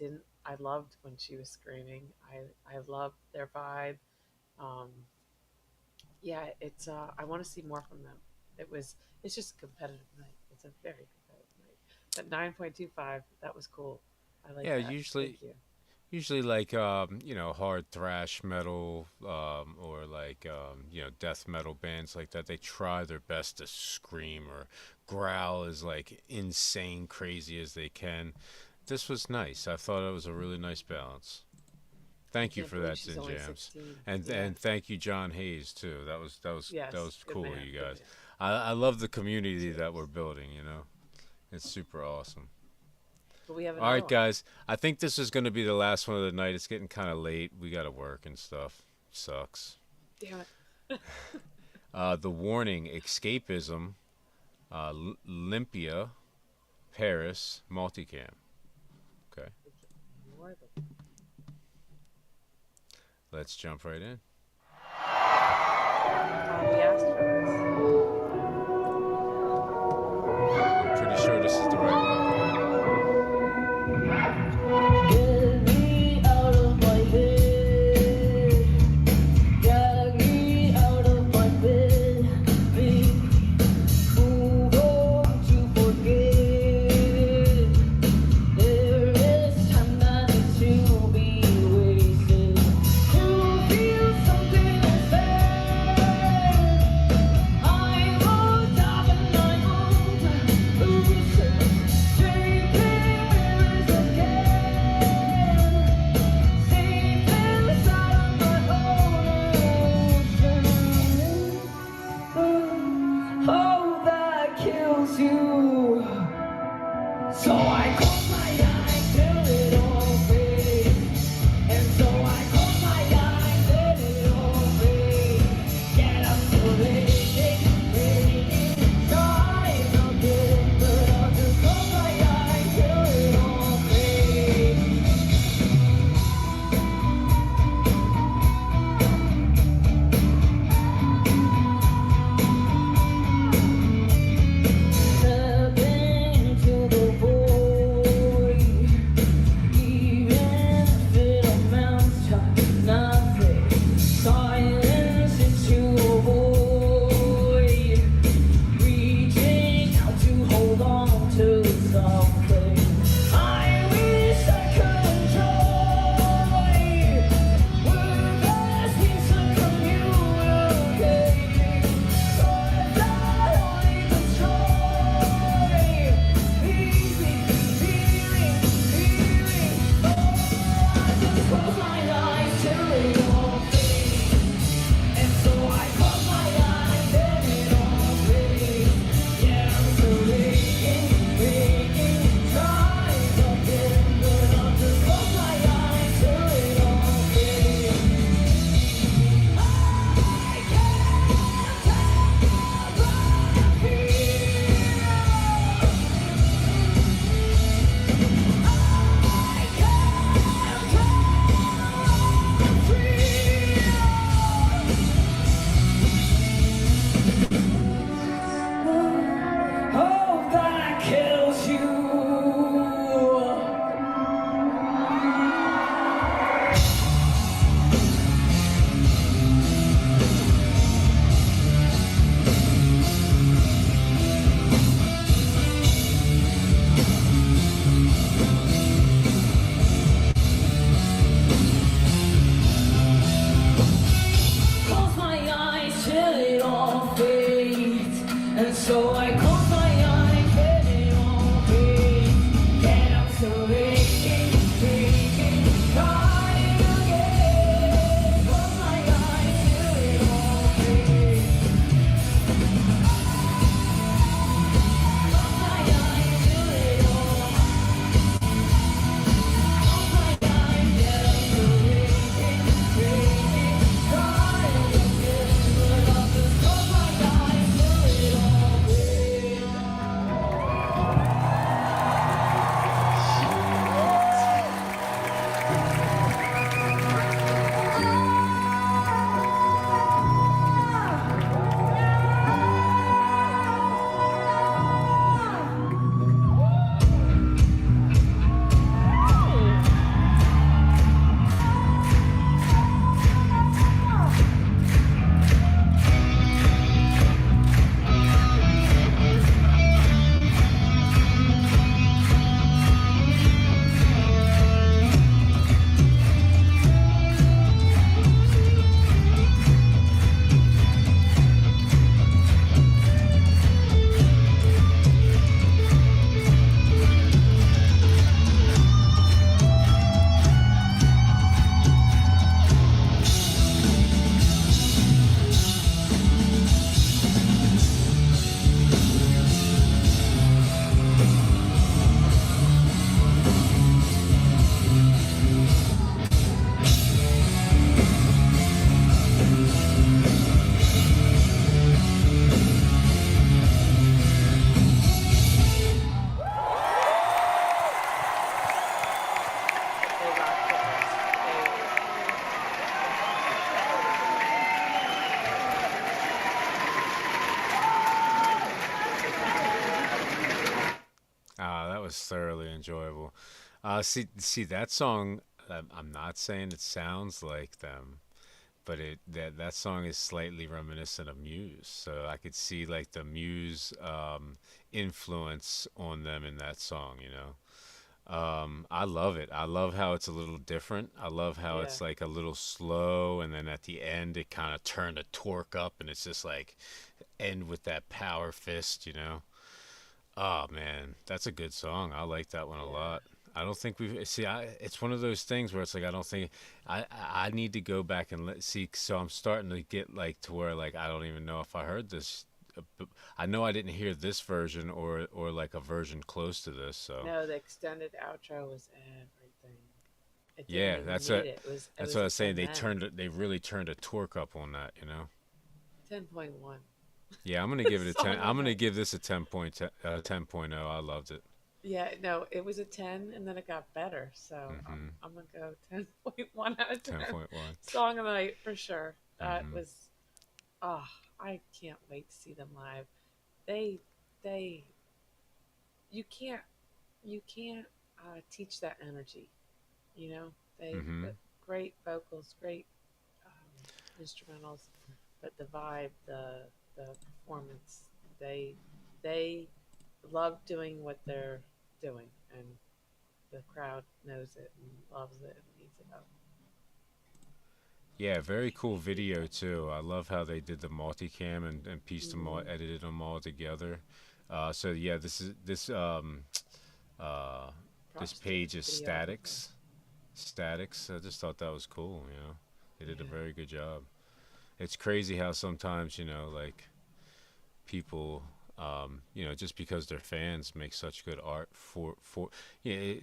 loved when she was screaming. I loved their vibe. Um, yeah, I want to see more from them. It's just a competitive night. It's a very competitive night. But 9.25, that was cool. I like Yeah, that. Thank you. usually like hard thrash metal or like death metal bands like that. They try their best to scream or growl as like insane crazy as they can. This was nice. I thought it was a really nice balance. I Thank you can't for believe that, she's Sin only Jams, 16. and Yeah. thank you, John Hayes, too. That Yes. was Good cool, man. you Good guys. man. I love the community that we're Cheers. building. It's super awesome. But we have All another right, one. guys. I think this is going to be the last one of the night. It's getting kind of late. We got to work and stuff. Sucks. Damn it. The warning: escapism, Olympia, Paris, multicam. Okay, More of them. let's jump right in. We asked for I'm pretty sure this is the right one. Get me out of my head. Drag me out of my bed. Move on to forget. There is time that needs to be wasted. To feel something inside. I will dive and I won't lose it. Drinking rivers again. Safe inside of my own ocean. Oh, that kills you. So I close my eyes till it all fades. And so I close my eyes till it all fades. Yet I'm still waiting, trying again. But I'll just close my eyes till it all fades. Step into the void. Even if it amounts to nothing, silence into a void. Reaching out to hold on to something. I wish I could enjoy. We're best means to communicate. But that only destroy. Feeling. I just close my eyes till it all fades. And so I close my eyes and it all fades. Yeah, I'm still waking, trying again. But I'll just close my eyes till it all fades. I can't tell but I feel. Hope that kills you. Close my eyes till it all fades. And so I close my eyes till it all fades. Yet I'm still waking, trying again. Close my eyes till it all fades. was thoroughly enjoyable. See that song. I'm not saying it sounds like them, but that song is slightly reminiscent of Muse. So I could see like the Muse influence on them in that song. I love it. I love how it's a little different. I love how Yeah. it's like a little slow, and then at the end it kind of turned a torque up, and it's just like end with that power fist. Oh man, that's a good song. I like that one a Yeah. lot. I don't think we've see. It's one of those things where it's like I don't think I need to go back and see. So I'm starting to get like to where like I don't even know if I heard this. I know I didn't hear this version or like a version close to this. So No, the extended outro was everything. It didn't yeah, even need it. It that's was what I a was saying. 10 then. They really turned a torque up on that. 10.1. Yeah, I'm gonna give it a 10. Song I'm of gonna it. give this a 10.0. I loved it. Yeah, no, it was a 10 and then it got better. So Mhm. I'm going to go 10.1 out of 10. 10.1. Song of the night for sure. That Mhm. was, oh, I can't wait to see them live. They, they, you can't, teach that energy. You know, the Mhm. great vocals, great instrumentals, but the vibe, the performance, they they love doing what they're doing, and the crowd knows it and loves it and eats it up. Yeah, very cool video too. I love how they did the multicam and pieced them all, Mm, edited them all together. So yeah, uh this props to page is videographer. Statics. I just thought that was cool. They did a Yeah. very good job. It's crazy how sometimes, like people just because they're fans make such good art for yeah,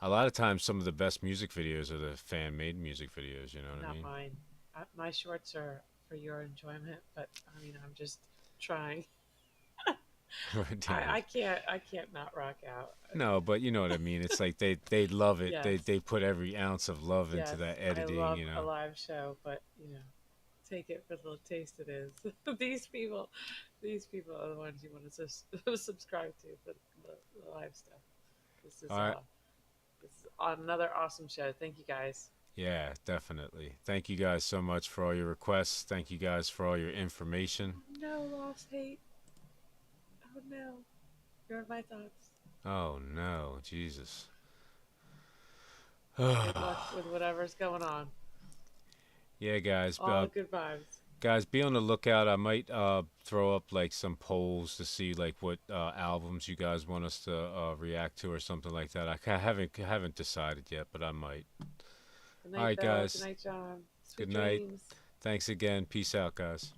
a lot of times some of the best music videos are the fan made music videos, you know what I Not mean? mine. My shorts are for your enjoyment, but I mean, I'm just trying. Yeah. I can't not rock out. No, but you know what I mean. It's like they love it. Yes, They put every ounce of love into yes, that I editing, love you a know. live show, but take it for the little taste it is. these people, these people are the ones you want to subscribe to for the live stuff. This is All right. uh, this is another awesome show. Thank you guys. Yeah, definitely. Thank you guys so much for all your requests. Thank you guys for all your information. Oh no, lost hate. Oh no, you're my thoughts. Oh no, Jesus. Good luck with whatever's going on. Yeah, guys. All the good vibes. Guys, be on the lookout. I might throw up like some polls to see like what albums you guys want us to react to or something like that. I haven't decided yet, but I might. Good All night, right, Bill. Good guys. night, John. Good Sweet night. dreams. Thanks again. Peace out, guys.